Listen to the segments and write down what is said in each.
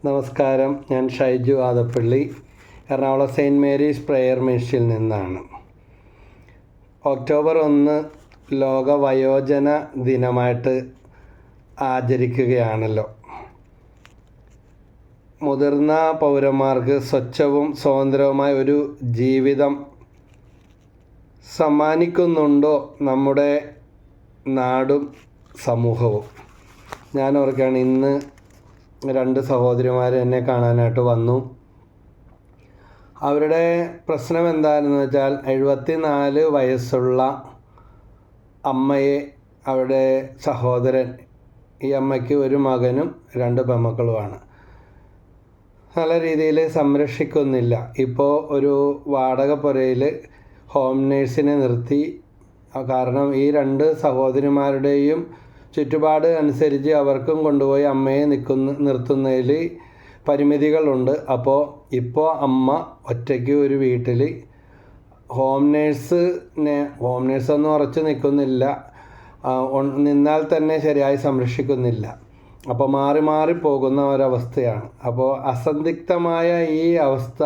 നമസ്കാരം, ഞാൻ Shaiju Adappally, Ernakulam saint Mary's prayer മിഷനിൽ നിന്നാണ്. ഒക്ടോബർ 1 ലോക വയോജന ദിനമായിട്ട് ആചരിക്കുകയാണല്ലോ. മുതിർന്ന പൗരന്മാർക്ക് സ്വച്ഛവും സ്വതന്ത്രവുമായ ഒരു ജീവിതം സമ്മാനിക്കുന്നുണ്ടോ നമ്മുടെ നാടും സമൂഹവും? ഞാൻ ഓർക്കുകയാണ്, ഇന്ന് 2 സഹോദരിമാർ എന്നെ കാണാനായിട്ട് വന്നു. അവരുടെ പ്രശ്നം എന്താണെന്ന് വെച്ചാൽ 74 വയസ്സുള്ള അമ്മയെ അവരുടെ സഹോദരൻ, ഈ അമ്മയ്ക്ക് ഒരു മകനും 2 പെൺമക്കളുമാണ്, നല്ല രീതിയിൽ സംരക്ഷിക്കുന്നില്ല. ഇപ്പോൾ ഒരു വാടക പുരയിൽ ഹോം നേഴ്സിനെ നിർത്തി. കാരണം ഈ 2 സഹോദരിമാരുടെയും ചുറ്റുപാട് അനുസരിച്ച് അവർക്കും കൊണ്ടുപോയി അമ്മയെ നിർത്തുന്നതിൽ പരിമിതികളുണ്ട്. ഇപ്പോൾ അമ്മ ഒറ്റയ്ക്ക് ഒരു വീട്ടിൽ ഹോം നേഴ്സൊന്നും ഉറച്ചു നിൽക്കുന്നില്ല, നിന്നാൽ തന്നെ ശരിയായി സംരക്ഷിക്കുന്നില്ല. അപ്പോൾ മാറി മാറി പോകുന്ന ഒരവസ്ഥയാണ്. അപ്പോൾ അസന്ധിഗ്ധമായ ഈ അവസ്ഥ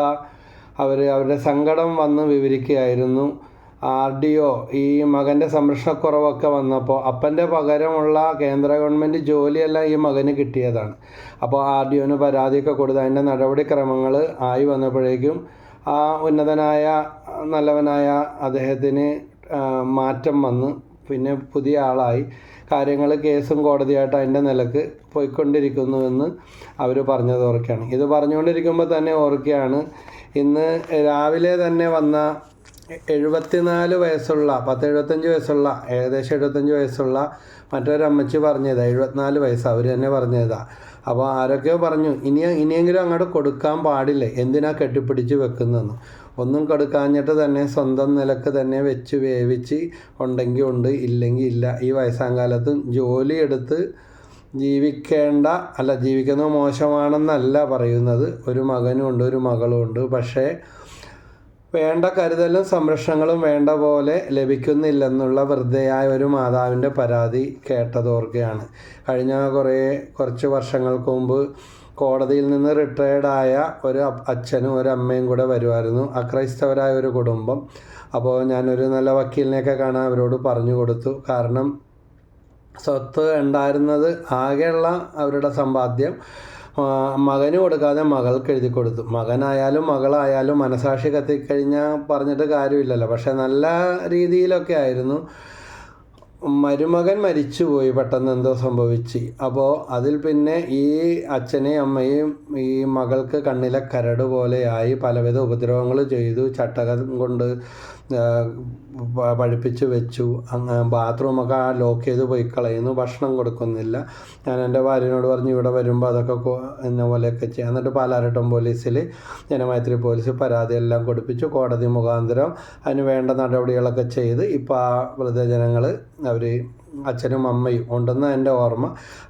അവരുടെ സങ്കടം വന്ന് വിവരിക്കുകയായിരുന്നു. RDO ഈ മകൻ്റെ സംരക്ഷണക്കുറവൊക്കെ വന്നപ്പോൾ അപ്പൻ്റെ പകരമുള്ള കേന്ദ്ര ഗവൺമെൻറ് ജോലിയെല്ലാം ഈ മകന് കിട്ടിയതാണ്. അപ്പോൾ RDOന് പരാതിയൊക്കെ കൊടുത്ത് അതിൻ്റെ നടപടിക്രമങ്ങൾ ആയി വന്നപ്പോഴേക്കും ആ ഉന്നതനായ നല്ലവനായ അദ്ദേഹത്തിന് മാറ്റം വന്ന് പിന്നെ പുതിയ ആളായി കാര്യങ്ങൾ കേസും കോടതിയായിട്ട് അതിൻ്റെ നിലക്ക് പോയിക്കൊണ്ടിരിക്കുന്നുവെന്ന് അവർ പറഞ്ഞത് ഓർക്കുകയാണ്. ഇത് പറഞ്ഞുകൊണ്ടിരിക്കുമ്പോൾ തന്നെ ഓർക്കുകയാണ്, ഇന്ന് രാവിലെ തന്നെ വന്ന 74 വയസ്സുള്ള 75 വയസ്സുള്ള ഏകദേശം 75 വയസ്സുള്ള മറ്റൊരമ്മച്ചി പറഞ്ഞതാ. 74 വയസ്സ് അവർ തന്നെ പറഞ്ഞതാ. അപ്പോൾ ആരൊക്കെയോ പറഞ്ഞു, ഇനിയെങ്കിലും അങ്ങോട്ട് കൊടുക്കാൻ പാടില്ലേ, എന്തിനാ കെട്ടിപ്പിടിച്ച് വെക്കുന്നതെന്ന്. ഒന്നും കൊടുക്കാഞ്ഞിട്ട് തന്നെ സ്വന്തം നിലക്ക് തന്നെ വെച്ച് വേവിച്ച് ഉണ്ടെങ്കിൽ ഉണ്ട്, ഇല്ലെങ്കിൽ ഇല്ല. ഈ വയസ്സാം കാലത്തും ജോലി എടുത്ത് ജീവിക്കുന്നത് മോശമാണെന്നല്ല പറയുന്നത്. ഒരു മകനും ഉണ്ട്, ഒരു മകളും ഉണ്ട്. പക്ഷേ വേണ്ട കരുതലും സംരക്ഷണങ്ങളും വേണ്ട പോലെ ലഭിക്കുന്നില്ലെന്നുള്ള വെറുതെയായ ഒരു മാതാവിൻ്റെ പരാതി കേട്ടതോർക്കുകയാണ്. കഴിഞ്ഞ കുറച്ച് വർഷങ്ങൾക്ക് മുമ്പ് കോടതിയിൽ നിന്ന് റിട്ടയേർഡായ ഒരു അച്ഛനും ഒരു അമ്മയും കൂടെ വരുമായിരുന്നു, അക്രൈസ്തവരായ ഒരു കുടുംബം. അപ്പോൾ ഞാനൊരു നല്ല വക്കീലിനെയൊക്കെ കാണാൻ അവരോട് പറഞ്ഞു കൊടുത്തു. കാരണം സ്വത്ത് ഉണ്ടായിരുന്നത് ആകെയുള്ള അവരുടെ സമ്പാദ്യം മകന് കൊടുക്കാതെ മകൾക്ക് എഴുതി കൊടുത്തു. മകനായാലും മകളായാലും മനസാക്ഷി കത്തിക്കഴിഞ്ഞാൽ പറഞ്ഞിട്ട് കാര്യമില്ലല്ലോ. പക്ഷെ നല്ല രീതിയിലൊക്കെ ആയിരുന്നു. മരുമകൻ മരിച്ചുപോയി, പെട്ടെന്ന് എന്തോ സംഭവിച്ച്. അപ്പോൾ അതിൽ പിന്നെ ഈ അച്ഛനെയും അമ്മയും ഈ മകൾക്ക് കണ്ണിലെ കരട് പോലെയായി പലവിധ ഉപദ്രവങ്ങൾ ചെയ്തു. ചട്ടകം കൊണ്ട് പഴിപ്പിച്ച് വെച്ചു. ബാത്റൂമൊക്കെ ലോക്ക് ചെയ്ത് പോയി കളയുന്നു, ഭക്ഷണം കൊടുക്കുന്നില്ല. ഞാൻ എൻ്റെ ഭാര്യനോട് പറഞ്ഞു, ഇവിടെ വരുമ്പോൾ അതൊക്കെ എന്ന പോലെയൊക്കെ ചെയ്യാം. എന്നിട്ട് പാലാരട്ടം പോലീസിൽ, ജനമൈത്രി പോലീസ് പരാതിയെല്ലാം കൊടുപ്പിച്ചു. കോടതി മുഖാന്തരം അതിന് വേണ്ട നടപടികളൊക്കെ ചെയ്ത് ഇപ്പോൾ ആ വൃദ്ധജനങ്ങൾ അവർ അച്ഛനും അമ്മയും ഉണ്ടെന്ന് എൻ്റെ ഓർമ്മ.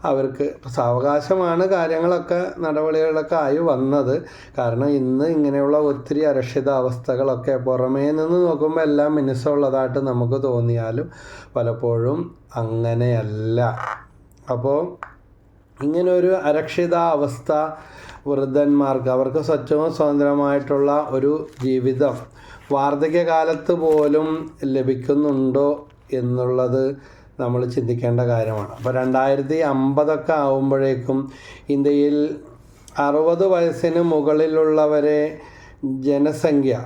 അവർക്ക് സാവകാശമാണ് കാര്യങ്ങളൊക്കെ നടപടികളൊക്കെ ആയി വന്നത്. കാരണം ഇന്ന് ഇങ്ങനെയുള്ള ഒത്തിരി അരക്ഷിതാവസ്ഥകളൊക്കെ പുറമേ നിന്ന് നോക്കുമ്പോൾ എല്ലാം മിനുസമുള്ളതായിട്ട് നമുക്ക് തോന്നിയാലും പലപ്പോഴും അങ്ങനെയല്ല. അപ്പോൾ ഇങ്ങനൊരു അരക്ഷിതാവസ്ഥ വൃദ്ധന്മാർക്ക്, അവർക്ക് സ്വച്ഛവും സ്വതന്ത്രമായിട്ടുള്ള ഒരു ജീവിതം വാർദ്ധക്യകാലത്ത് പോലും ലഭിക്കുന്നുണ്ടോ എന്നുള്ളത് നമ്മൾ ചിന്തിക്കേണ്ട കാര്യമാണ്. അപ്പോൾ 2050 ആകുമ്പോഴേക്കും ഇന്ത്യയിൽ 60 വയസ്സിന് മുകളിലുള്ളവരെ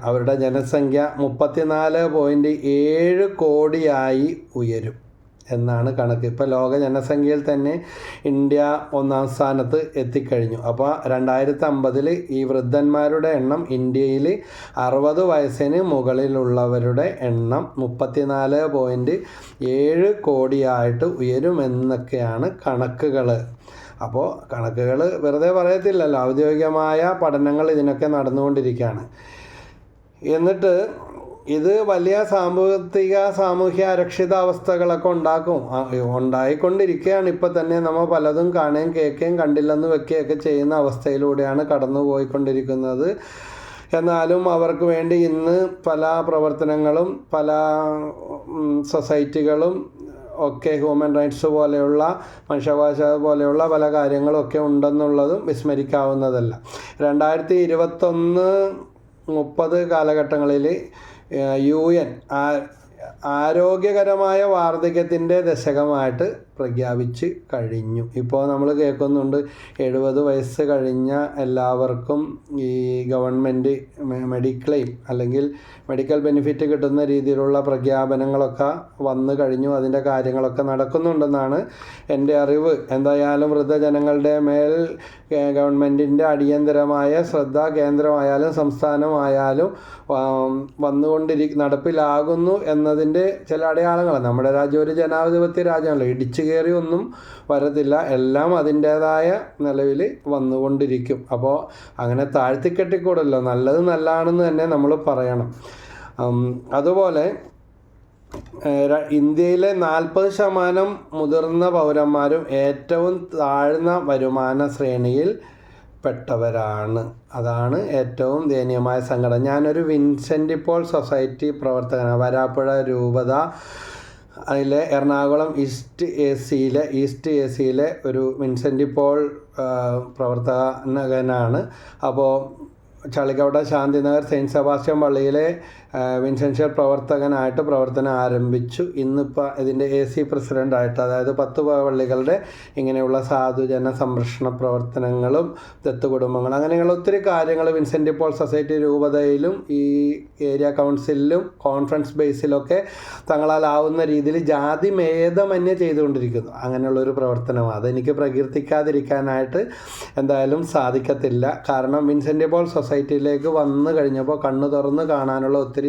അവരുടെ ജനസംഖ്യ 34.7 കോടിയായി ഉയരും എന്നാണ് കണക്ക്. ഇപ്പോൾ ലോക ജനസംഖ്യയിൽ തന്നെ ഇന്ത്യ 1ാം സ്ഥാനത്ത് എത്തിക്കഴിഞ്ഞു. അപ്പോൾ 2050 ഈ വൃദ്ധന്മാരുടെ എണ്ണം ഇന്ത്യയിൽ 60 വയസ്സിന് മുകളിലുള്ളവരുടെ എണ്ണം 34.7 കോടിയായിട്ട് ഉയരുമെന്നൊക്കെയാണ് കണക്കുകൾ. അപ്പോൾ കണക്കുകൾ വെറുതെ പറയത്തില്ലല്ലോ, ഔദ്യോഗികമായ പഠനങ്ങൾ ഇതിനൊക്കെ നടന്നുകൊണ്ടിരിക്കുകയാണ്. എന്നിട്ട് ഇത് വലിയ സാമൂഹ്യ അരക്ഷിതാവസ്ഥകളൊക്കെ ഉണ്ടായിക്കൊണ്ടിരിക്കുകയാണ്. ഇപ്പോൾ തന്നെ നമ്മൾ പലതും കാണുകയും കേൾക്കുകയും കണ്ടില്ലെന്ന് വെക്കുകയൊക്കെ ചെയ്യുന്ന അവസ്ഥയിലൂടെയാണ് കടന്നു പോയിക്കൊണ്ടിരിക്കുന്നത്. എന്നാലും അവർക്ക് വേണ്ടി ഇന്ന് പല പ്രവർത്തനങ്ങളും പല സൊസൈറ്റികളും ഒക്കെ ഹ്യൂമൻ റൈറ്റ്സ് പോലെയുള്ള മനുഷ്യാവകാശ പോലെയുള്ള പല കാര്യങ്ങളൊക്കെ ഉണ്ടെന്നുള്ളതും വിസ്മരിക്കാവുന്നതല്ല. 2021-30 കാലഘട്ടങ്ങളിൽ UN ആരോഗ്യകരമായ വാർദ്ധക്യത്തിൻ്റെ ദശകമായിട്ട് പ്രഖ്യാപിച്ച് കഴിഞ്ഞു. ഇപ്പോൾ നമ്മൾ കേൾക്കുന്നുണ്ട് 70 വയസ്സ് കഴിഞ്ഞ എല്ലാവർക്കും ഈ ഗവൺമെൻറ് മെഡിക്ലെയിം അല്ലെങ്കിൽ മെഡിക്കൽ ബെനിഫിറ്റ് കിട്ടുന്ന രീതിയിലുള്ള പ്രഖ്യാപനങ്ങളൊക്കെ വന്നു കഴിഞ്ഞു. അതിൻ്റെ കാര്യങ്ങളൊക്കെ നടക്കുന്നുണ്ടെന്നാണ് എൻ്റെ അറിവ്. എന്തായാലും വൃദ്ധജനങ്ങളുടെ മേൽ ഗവൺമെൻറ്റിൻ്റെ അടിയന്തരമായ ശ്രദ്ധ കേന്ദ്രമായാലും സംസ്ഥാനമായാലും നടപ്പിലാകുന്നു എന്നതിൻ്റെ ചില അടയാളങ്ങളാണ്. നമ്മുടെ രാജ്യം ഒരു ജനാധിപത്യ രാജ്യമാണല്ലോ. ഇടിച്ചു കയറി ഒന്നും വരത്തില്ല, എല്ലാം അതിൻ്റേതായ നിലവിൽ വന്നുകൊണ്ടിരിക്കും. അപ്പോൾ അങ്ങനെ താഴ്ത്തിക്കെട്ടിക്കൂടല്ലോ, നല്ലത് നല്ലതാണെന്ന് തന്നെ നമ്മൾ പറയണം. അതുപോലെ ഇന്ത്യയിലെ 40% മുതിർന്ന പൗരന്മാരും ഏറ്റവും താഴ്ന്ന വരുമാന ശ്രേണിയിൽ പെട്ടവരാണ്. അതാണ് ഏറ്റവും ദയനീയമായ സങ്കടം. ഞാനൊരു വിൻസെൻ്റ് പോൾ സൊസൈറ്റി പ്രവർത്തകനാണ്. വരാപ്പുഴ രൂപത അതിലെ എറണാകുളം ഈസ്റ്റ് എ സിയിലെ ഒരു വിൻസെൻ്റ് പോൾ പ്രവർത്തകനാണ്. അപ്പോൾ ചളിക്കവട്ട ശാന്തിനഗർ സെയിൻറ്റ് സെബാസ്റ്റ്യൻ പള്ളിയിലെ വിൻസെൻഷ്യൽ പ്രവർത്തകനായിട്ട് പ്രവർത്തനം ആരംഭിച്ചു. ഇന്നിപ്പോൾ ഇതിൻ്റെ AC പ്രസിഡൻ്റായിട്ട്, അതായത് 10 പള്ളികളുടെ ഇങ്ങനെയുള്ള സാധുജന സംരക്ഷണ പ്രവർത്തനങ്ങളും ദത്ത് കുടുംബങ്ങൾ അങ്ങനെയുള്ള ഒത്തിരി കാര്യങ്ങൾ വിൻസെൻ്റ് പോൾ സൊസൈറ്റി രൂപതയിലും ഈ ഏരിയ കൗൺസിലിലും കോൺഫറൻസ് ബേസിലൊക്കെ തങ്ങളാലാവുന്ന രീതിയിൽ ജാതി ഭേദമന്യേ ചെയ്തുകൊണ്ടിരിക്കുന്നു. അങ്ങനെയുള്ളൊരു പ്രവർത്തനമാണ്. അതെനിക്ക് പ്രകീർത്തിക്കാതിരിക്കാനായിട്ട് എന്തായാലും സാധിക്കത്തില്ല. കാരണം വിൻസെൻ്റ് പോൾ സൊസൈറ്റിയിലേക്ക് വന്നു കഴിഞ്ഞപ്പോൾ കണ്ണു തുറന്ന് കാണാനുള്ള ഒത്തിരി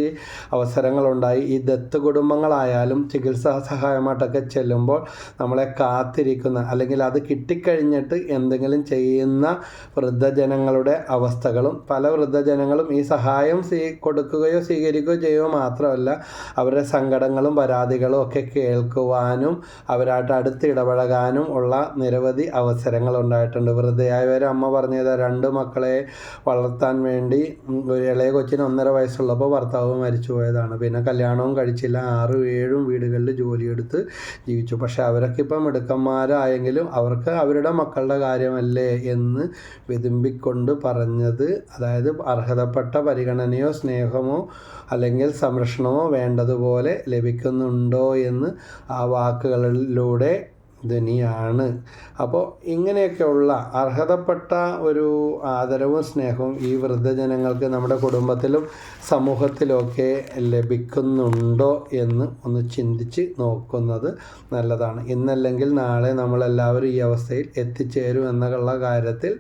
അവസരങ്ങളുണ്ടായി. ഈ ദത്ത് കുടുംബങ്ങളായാലും ചികിത്സാ സഹായമായിട്ടൊക്കെ ചെല്ലുമ്പോൾ നമ്മളെ കാത്തിരിക്കുന്ന അല്ലെങ്കിൽ അത് കിട്ടിക്കഴിഞ്ഞിട്ട് എന്തെങ്കിലും ചെയ്യുന്ന വൃദ്ധജനങ്ങളുടെ അവസ്ഥകളും, പല വൃദ്ധജനങ്ങളും ഈ സഹായം കൊടുക്കുകയോ സ്വീകരിക്കുകയോ ചെയ്യുക മാത്രമല്ല അവരുടെ സങ്കടങ്ങളും പരാതികളും ഒക്കെ കേൾക്കുവാനും അവരായിട്ട് അടുത്ത് ഇടപഴകാനും ഉള്ള നിരവധി അവസരങ്ങൾ ഉണ്ടായിട്ടുണ്ട്. വൃദ്ധയായവരെ അമ്മ പറഞ്ഞത് 2 മക്കളെ വളർത്താൻ വേണ്ടി ഒരു ഇളയ കൊച്ചിന് 1.5 വയസ്സുള്ളപ്പോൾ ഭർത്താവ് മരിച്ചു പോയതാണ്. പിന്നെ കല്യാണവും കഴിച്ചില്ല, 6-7 വീടുകളിൽ ജോലിയെടുത്ത് ജീവിച്ചു. പക്ഷെ അവരൊക്കെ ഇപ്പം മിടുക്കന്മാരായെങ്കിലും അവർക്ക് അവരുടെ മക്കളുടെ കാര്യമല്ലേ എന്ന് വിതുമ്പിക്കൊണ്ട് പറഞ്ഞത്, അതായത് അർഹതപ്പെട്ട പരിഗണനയോ സ്നേഹമോ അല്ലെങ്കിൽ സംരക്ഷണമോ വേണ്ടതുപോലെ ലഭിക്കുന്നുണ്ടോ എന്ന് ആ വാക്കുകളിലൂടെ ധനിയാണ്. അപ്പോൾ ഇങ്ങനെയൊക്കെയുള്ള അർഹതപ്പെട്ട ഒരു ആദരവും സ്നേഹവും ഈ വൃദ്ധജനങ്ങൾക്ക് നമ്മുടെ കുടുംബത്തിലും സമൂഹത്തിലുമൊക്കെ ലഭിക്കുന്നുണ്ടോ എന്ന് ഒന്ന് ചിന്തിച്ച് നോക്കുന്നത് നല്ലതാണ്. ഇന്നല്ലെങ്കിൽ നാളെ നമ്മളെല്ലാവരും ഈ അവസ്ഥയിൽ എത്തിച്ചേരും എന്നുള്ള കാര്യത്തിൽ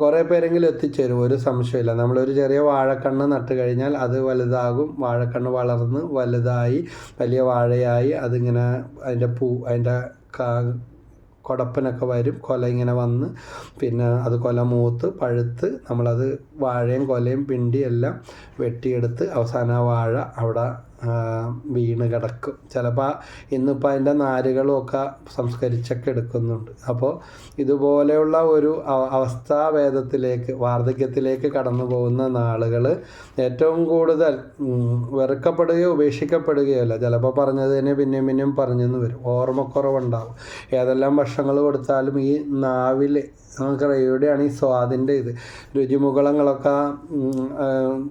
കുറേ പേരെങ്കിലും എത്തിച്ചേരും, ഒരു സംശയമില്ല. നമ്മളൊരു ചെറിയ വാഴക്കണ്ണ് നട്ട് കഴിഞ്ഞാൽ അത് വലുതാകും. വാഴക്കണ്ണ് വളർന്ന് വലുതായി വലിയ വാഴയായി അതിങ്ങനെ അതിൻ്റെ കൊടപ്പനൊക്കെ വരും, കൊല ഇങ്ങനെ വന്ന് പിന്നെ അത് കൊല മൂത്ത് പഴുത്ത് നമ്മളത് വാഴയും കൊലയും പിണ്ടി എല്ലാം വെട്ടിയെടുത്ത് അവസാനം ആ വാഴ അവിടെ വീണ് കിടക്കും. ചിലപ്പോൾ ഇന്നിപ്പോൾ അതിൻ്റെ നാരുകളും ഒക്കെ സംസ്കരിച്ചൊക്കെ എടുക്കുന്നുണ്ട്. അപ്പോൾ ഇതുപോലെയുള്ള ഒരു അവസ്ഥാഭേദത്തിലേക്ക് വാർദ്ധക്യത്തിലേക്ക് കടന്നു പോകുന്ന നാളുകൾ ഏറ്റവും കൂടുതൽ വെറുക്കപ്പെടുകയോ ഉപേക്ഷിക്കപ്പെടുകയോ അല്ല. ചിലപ്പോൾ പറഞ്ഞതിന് പിന്നെയും പറഞ്ഞെന്ന് വരും, ഓർമ്മക്കുറവുണ്ടാവും. ഏതെല്ലാം ഭക്ഷണങ്ങൾ കൊടുത്താലും ഈ നാവിൽ നമുക്കറിയാം എവിടെയാണ് ഈ സ്വാദിൻ്റെ രുചിമുകളങ്ങളൊക്കെ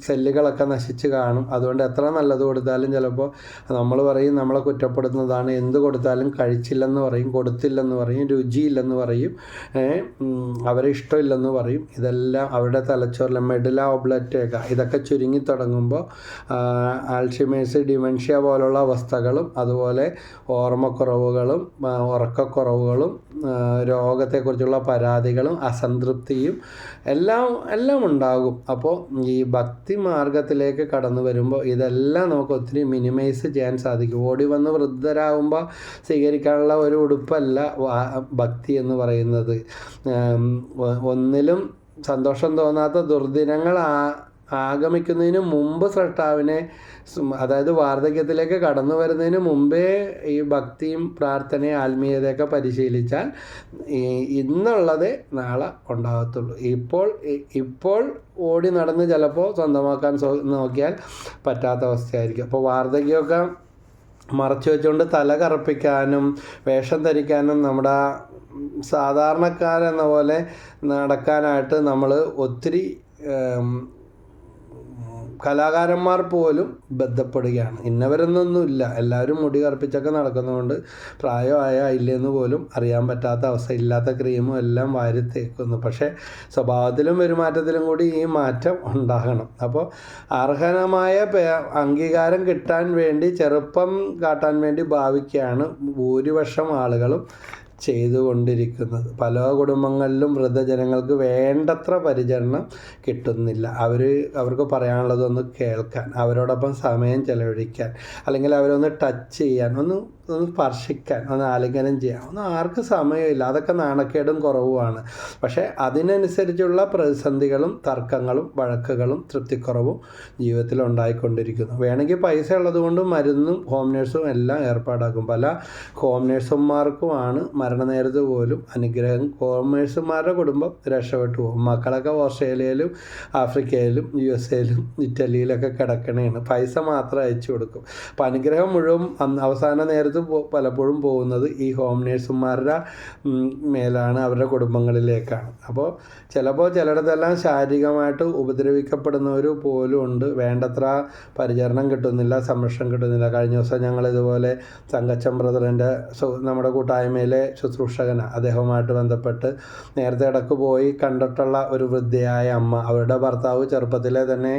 സെല്ലുകളൊക്കെ നശിച്ച് കാണും. അതുകൊണ്ട് എത്ര നല്ലത് കൊടുത്താലും ചിലപ്പോൾ നമ്മൾ പറയും, നമ്മളെ കുറ്റപ്പെടുത്തുന്നതാണ്. എന്ത് കൊടുത്താലും കഴിച്ചില്ലെന്ന് പറയും, കൊടുത്തില്ലെന്ന് പറയും, രുചിയില്ലെന്ന് പറയും, അവരെ ഇഷ്ടമില്ലെന്ന് പറയും. ഇതെല്ലാം അവരുടെ തലച്ചോറിലെ മെഡുല ഒബ്ലറ്റേക്ക ഇതൊക്കെ ചുരുങ്ങി തുടങ്ങുമ്പോൾ ആൽഷിമേഴ്സ്, ഡിമെൻഷ്യ പോലുള്ള അവസ്ഥകളും അതുപോലെ ഓർമ്മക്കുറവുകളും ഉറക്കക്കുറവുകളും രോഗത്തെക്കുറിച്ചുള്ള പരാതികളും അസംതൃപ്തിയും എല്ലാം ഉണ്ടാകും. അപ്പോൾ ഈ ഭക്തി മാർഗത്തിലേക്ക് കടന്നു വരുമ്പോൾ ഇതെല്ലാം നമുക്ക് ഒത്തിരി മിനിമൈസ് ചെയ്യാൻ സാധിക്കും. ഓടി വന്ന് വൃദ്ധരാകുമ്പോൾ സ്വീകരിക്കാനുള്ള ഒരു ഉടുപ്പല്ല ഭക്തി എന്ന് പറയുന്നത്. ഒന്നിലും സന്തോഷം തോന്നാത്ത ദുർദിനങ്ങൾ ആഗമിക്കുന്നതിന് മുമ്പ് സ്രഷ്ടാവിനെ, അതായത് വാർദ്ധക്യത്തിലേക്ക് കടന്നു വരുന്നതിന് മുമ്പേ ഈ ഭക്തിയും പ്രാർത്ഥനയും ആത്മീയതയൊക്കെ പരിശീലിച്ചാൽ ഇന്നുള്ളത് നാളെ ഉണ്ടാകത്തുള്ളൂ. ഇപ്പോൾ ഓടി നടന്ന് ചിലപ്പോൾ സ്വന്തമാക്കാൻ നോക്കിയാൽ പറ്റാത്ത അവസ്ഥയായിരിക്കും. അപ്പോൾ വാർദ്ധക്യമൊക്കെ മറച്ചു വെച്ചുകൊണ്ട് തല കറുപ്പിക്കാനും വേഷം ധരിക്കാനും നമ്മുടെ സാധാരണക്കാരെന്ന പോലെ നടക്കാനായിട്ട് നമ്മൾ ഒത്തിരി കലാകാരന്മാർ പോലും ബന്ധപ്പെടുകയാണ്. ഇന്നവരെന്നൊന്നുമില്ല, എല്ലാവരും മുടി കറുപ്പിച്ചൊക്കെ നടക്കുന്നതുകൊണ്ട് പ്രായമായ ഇല്ലെന്ന് പോലും അറിയാൻ പറ്റാത്ത അവസ്ഥ. ഇല്ലാത്ത ക്രീമും എല്ലാം വാരി തേക്കുന്നു. പക്ഷേ സ്വഭാവത്തിലും പെരുമാറ്റത്തിലും കൂടി ഈ മാറ്റം ഉണ്ടാകണം. അപ്പോൾ അർഹമായ അംഗീകാരം കിട്ടാൻ വേണ്ടി, ചെറുപ്പം കാട്ടാൻ വേണ്ടി ഭാവിക്കുകയാണ് ഭൂരിപക്ഷം ആളുകളും ചെയ്തുകൊണ്ടിരിക്കുന്നത്. പല കുടുംബങ്ങളിലും വൃദ്ധജനങ്ങൾക്ക് വേണ്ടത്ര പരിചരണം കിട്ടുന്നില്ല. അവർക്ക് പറയാനുള്ളതൊന്ന് കേൾക്കാൻ, അവരോടൊപ്പം സമയം ചെലവഴിക്കാൻ, അല്ലെങ്കിൽ അവരൊന്ന് ടച്ച് ചെയ്യാൻ, ഒന്ന് സ്പർശിക്കാൻ, ഒന്ന് ആലിംഗനം ചെയ്യാൻ ഒന്നും ആർക്കും സമയമില്ല. അതൊക്കെ നാണക്കേടും കുറവുമാണ്. പക്ഷേ അതിനനുസരിച്ചുള്ള പ്രതിസന്ധികളും തർക്കങ്ങളും വഴക്കുകളും തൃപ്തിക്കുറവും ജീവിതത്തിൽ ഉണ്ടായിക്കൊണ്ടിരിക്കുന്നു. വേണമെങ്കിൽ പൈസ ഉള്ളതുകൊണ്ട് മരുന്നും ഹോം നേഴ്സും എല്ലാം ഏർപ്പാടാക്കും. പല ഹോം നേഴ്സുമാർക്കുമാണ് മരണനേരത്ത് പോലും അനുഗ്രഹം. ഹോം നേഴ്സുമാരുടെ കുടുംബം രക്ഷപ്പെട്ടു പോകും. മക്കളൊക്കെ ഓസ്ട്രേലിയയിലും ആഫ്രിക്കയിലും USA-യിലും ഇറ്റലിയിലൊക്കെ കിടക്കണേണ്. പൈസ മാത്രം അയച്ചു കൊടുക്കും. അപ്പോൾ അനുഗ്രഹം മുഴുവൻ അവസാന നേരത്ത് പലപ്പോഴും പോകുന്നത് ഈ ഹോം നേഴ്സുമാരുടെ മേലാണ്, അവരുടെ കുടുംബങ്ങളിലേക്കാണ്. അപ്പോൾ ചിലപ്പോൾ ചിലയിടത്തെല്ലാം ശാരീരികമായിട്ട് ഉപദ്രവിക്കപ്പെടുന്നവർ പോലും ഉണ്ട്. വേണ്ടത്ര പരിചരണം കിട്ടുന്നില്ല, സംരക്ഷണം കിട്ടുന്നില്ല. കഴിഞ്ഞ ദിവസം ഞങ്ങളിതുപോലെ തങ്കച്ചൻ ബ്രദറിൻ്റെ നമ്മുടെ കൂട്ടായ്മയിലെ ശുശ്രൂഷകനാണ്, അദ്ദേഹവുമായിട്ട് ബന്ധപ്പെട്ട് നേരത്തെ ഇടയ്ക്ക് പോയി കണ്ടിട്ടുള്ള ഒരു വൃദ്ധയായ അമ്മ, അവരുടെ ഭർത്താവ് ചെറുപ്പത്തിലെ തന്നെ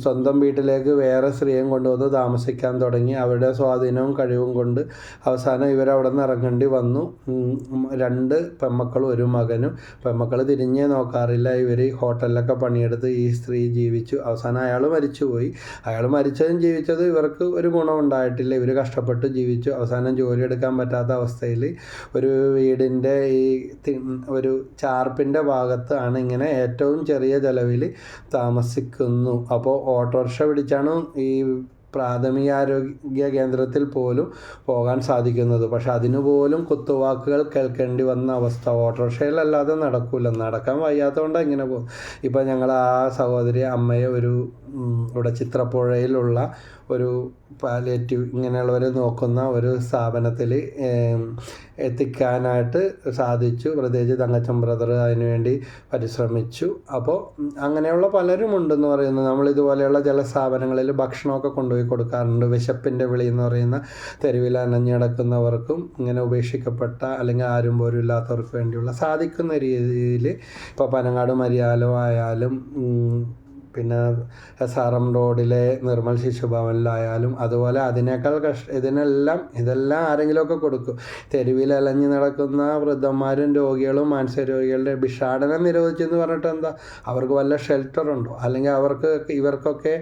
സ്വന്തം വീട്ടിലേക്ക് വേറെ സ്ത്രീയും കൊണ്ടുവന്ന് താമസിക്കാൻ തുടങ്ങി. അവരുടെ സ്വാധീനവും കഴിവും കൊണ്ട് അവസാനം ഇവരവിടെ നിന്ന് ഇറങ്ങേണ്ടി വന്നു. 2 പെൺമക്കളും 1 മകനും. പെൺമക്കൾ തിരിഞ്ഞേ നോക്കാറില്ല. ഇവർ ഹോട്ടലിലൊക്കെ പണിയെടുത്ത് ഈ സ്ത്രീ ജീവിച്ചു. അവസാനം അയാൾ മരിച്ചുപോയി. അയാൾ മരിച്ചതും ജീവിച്ചതും ഇവർക്ക് ഒരു ഗുണമുണ്ടായിട്ടില്ല. ഇവർ കഷ്ടപ്പെട്ട് ജീവിച്ചു. അവസാനം ജോലി എടുക്കാൻ പറ്റാത്ത അവസ്ഥയിൽ ഒരു വീടിൻ്റെ ഒരു ചാർപ്പിൻ്റെ ഭാഗത്താണ് ഇങ്ങനെ ഏറ്റവും ചെറിയ ചെലവിൽ താമസിക്കുന്നു. അപ്പോൾ ഓട്ടോറിക്ഷ പിടിച്ചാണ് ഈ പ്രാഥമികാരോഗ്യ കേന്ദ്രത്തിൽ പോലും പോകാൻ സാധിക്കുന്നത്. പക്ഷെ അതിനുപോലും കുത്തുവാക്കുകൾ കേൾക്കേണ്ടി വന്ന അവസ്ഥ. ഓട്ടോറിക്ഷയിലല്ലാതെ നടക്കില്ല. നടക്കാൻ വയ്യാത്തതുകൊണ്ടാണ് ഇങ്ങനെ പോകും. ഇപ്പം ഞങ്ങൾ ആ സഹോദരി അമ്മയെ ഇവിടെ ചിത്രപ്പുഴയിലുള്ള ഒരു പാലിയേറ്റീവ് ഇങ്ങനെയുള്ളവരെ നോക്കുന്ന ഒരു സ്ഥാപനത്തിൽ എത്തിക്കാനായിട്ട് സാധിച്ചു. പ്രത്യേകിച്ച് തങ്കച്ചൻ ബ്രദർ അതിനുവേണ്ടി പരിശ്രമിച്ചു. അപ്പോൾ അങ്ങനെയുള്ള പലരും ഉണ്ടെന്ന് പറയുന്നത്. നമ്മളിതുപോലെയുള്ള ചില സ്ഥാപനങ്ങളിൽ ഭക്ഷണമൊക്കെ കൊണ്ടുപോയി കൊടുക്കാറുണ്ട്. വിശപ്പിൻ്റെ വിളി എന്ന് പറയുന്ന തെരുവിൽ അനഞ്ഞടക്കുന്നവർക്കും ഇങ്ങനെ ഉപേക്ഷിക്കപ്പെട്ട അല്ലെങ്കിൽ ആരും പോലും ഇല്ലാത്തവർക്ക് വേണ്ടിയുള്ള സാധിക്കുന്ന രീതിയിൽ ഇപ്പോൾ പനങ്ങാട് മരിയാലോ ആയാലും പിന്നെ SRM റോഡിലെ നിർമ്മൽ ശിശുഭവനിലായാലും അതുപോലെ അതിനേക്കാൾ ഇതെല്ലാം ആരെങ്കിലുമൊക്കെ കൊടുക്കും. തെരുവിൽ അലഞ്ഞു നടക്കുന്ന വൃദ്ധന്മാരും രോഗികളും മാനസിക രോഗികളുടെ ഭിക്ഷാടനം നിരോധിച്ചെന്ന് പറഞ്ഞിട്ട് എന്താ? അവർക്ക് വല്ല ഷെൽട്ടറുണ്ടോ? അല്ലെങ്കിൽ ഇവർക്കൊക്കെ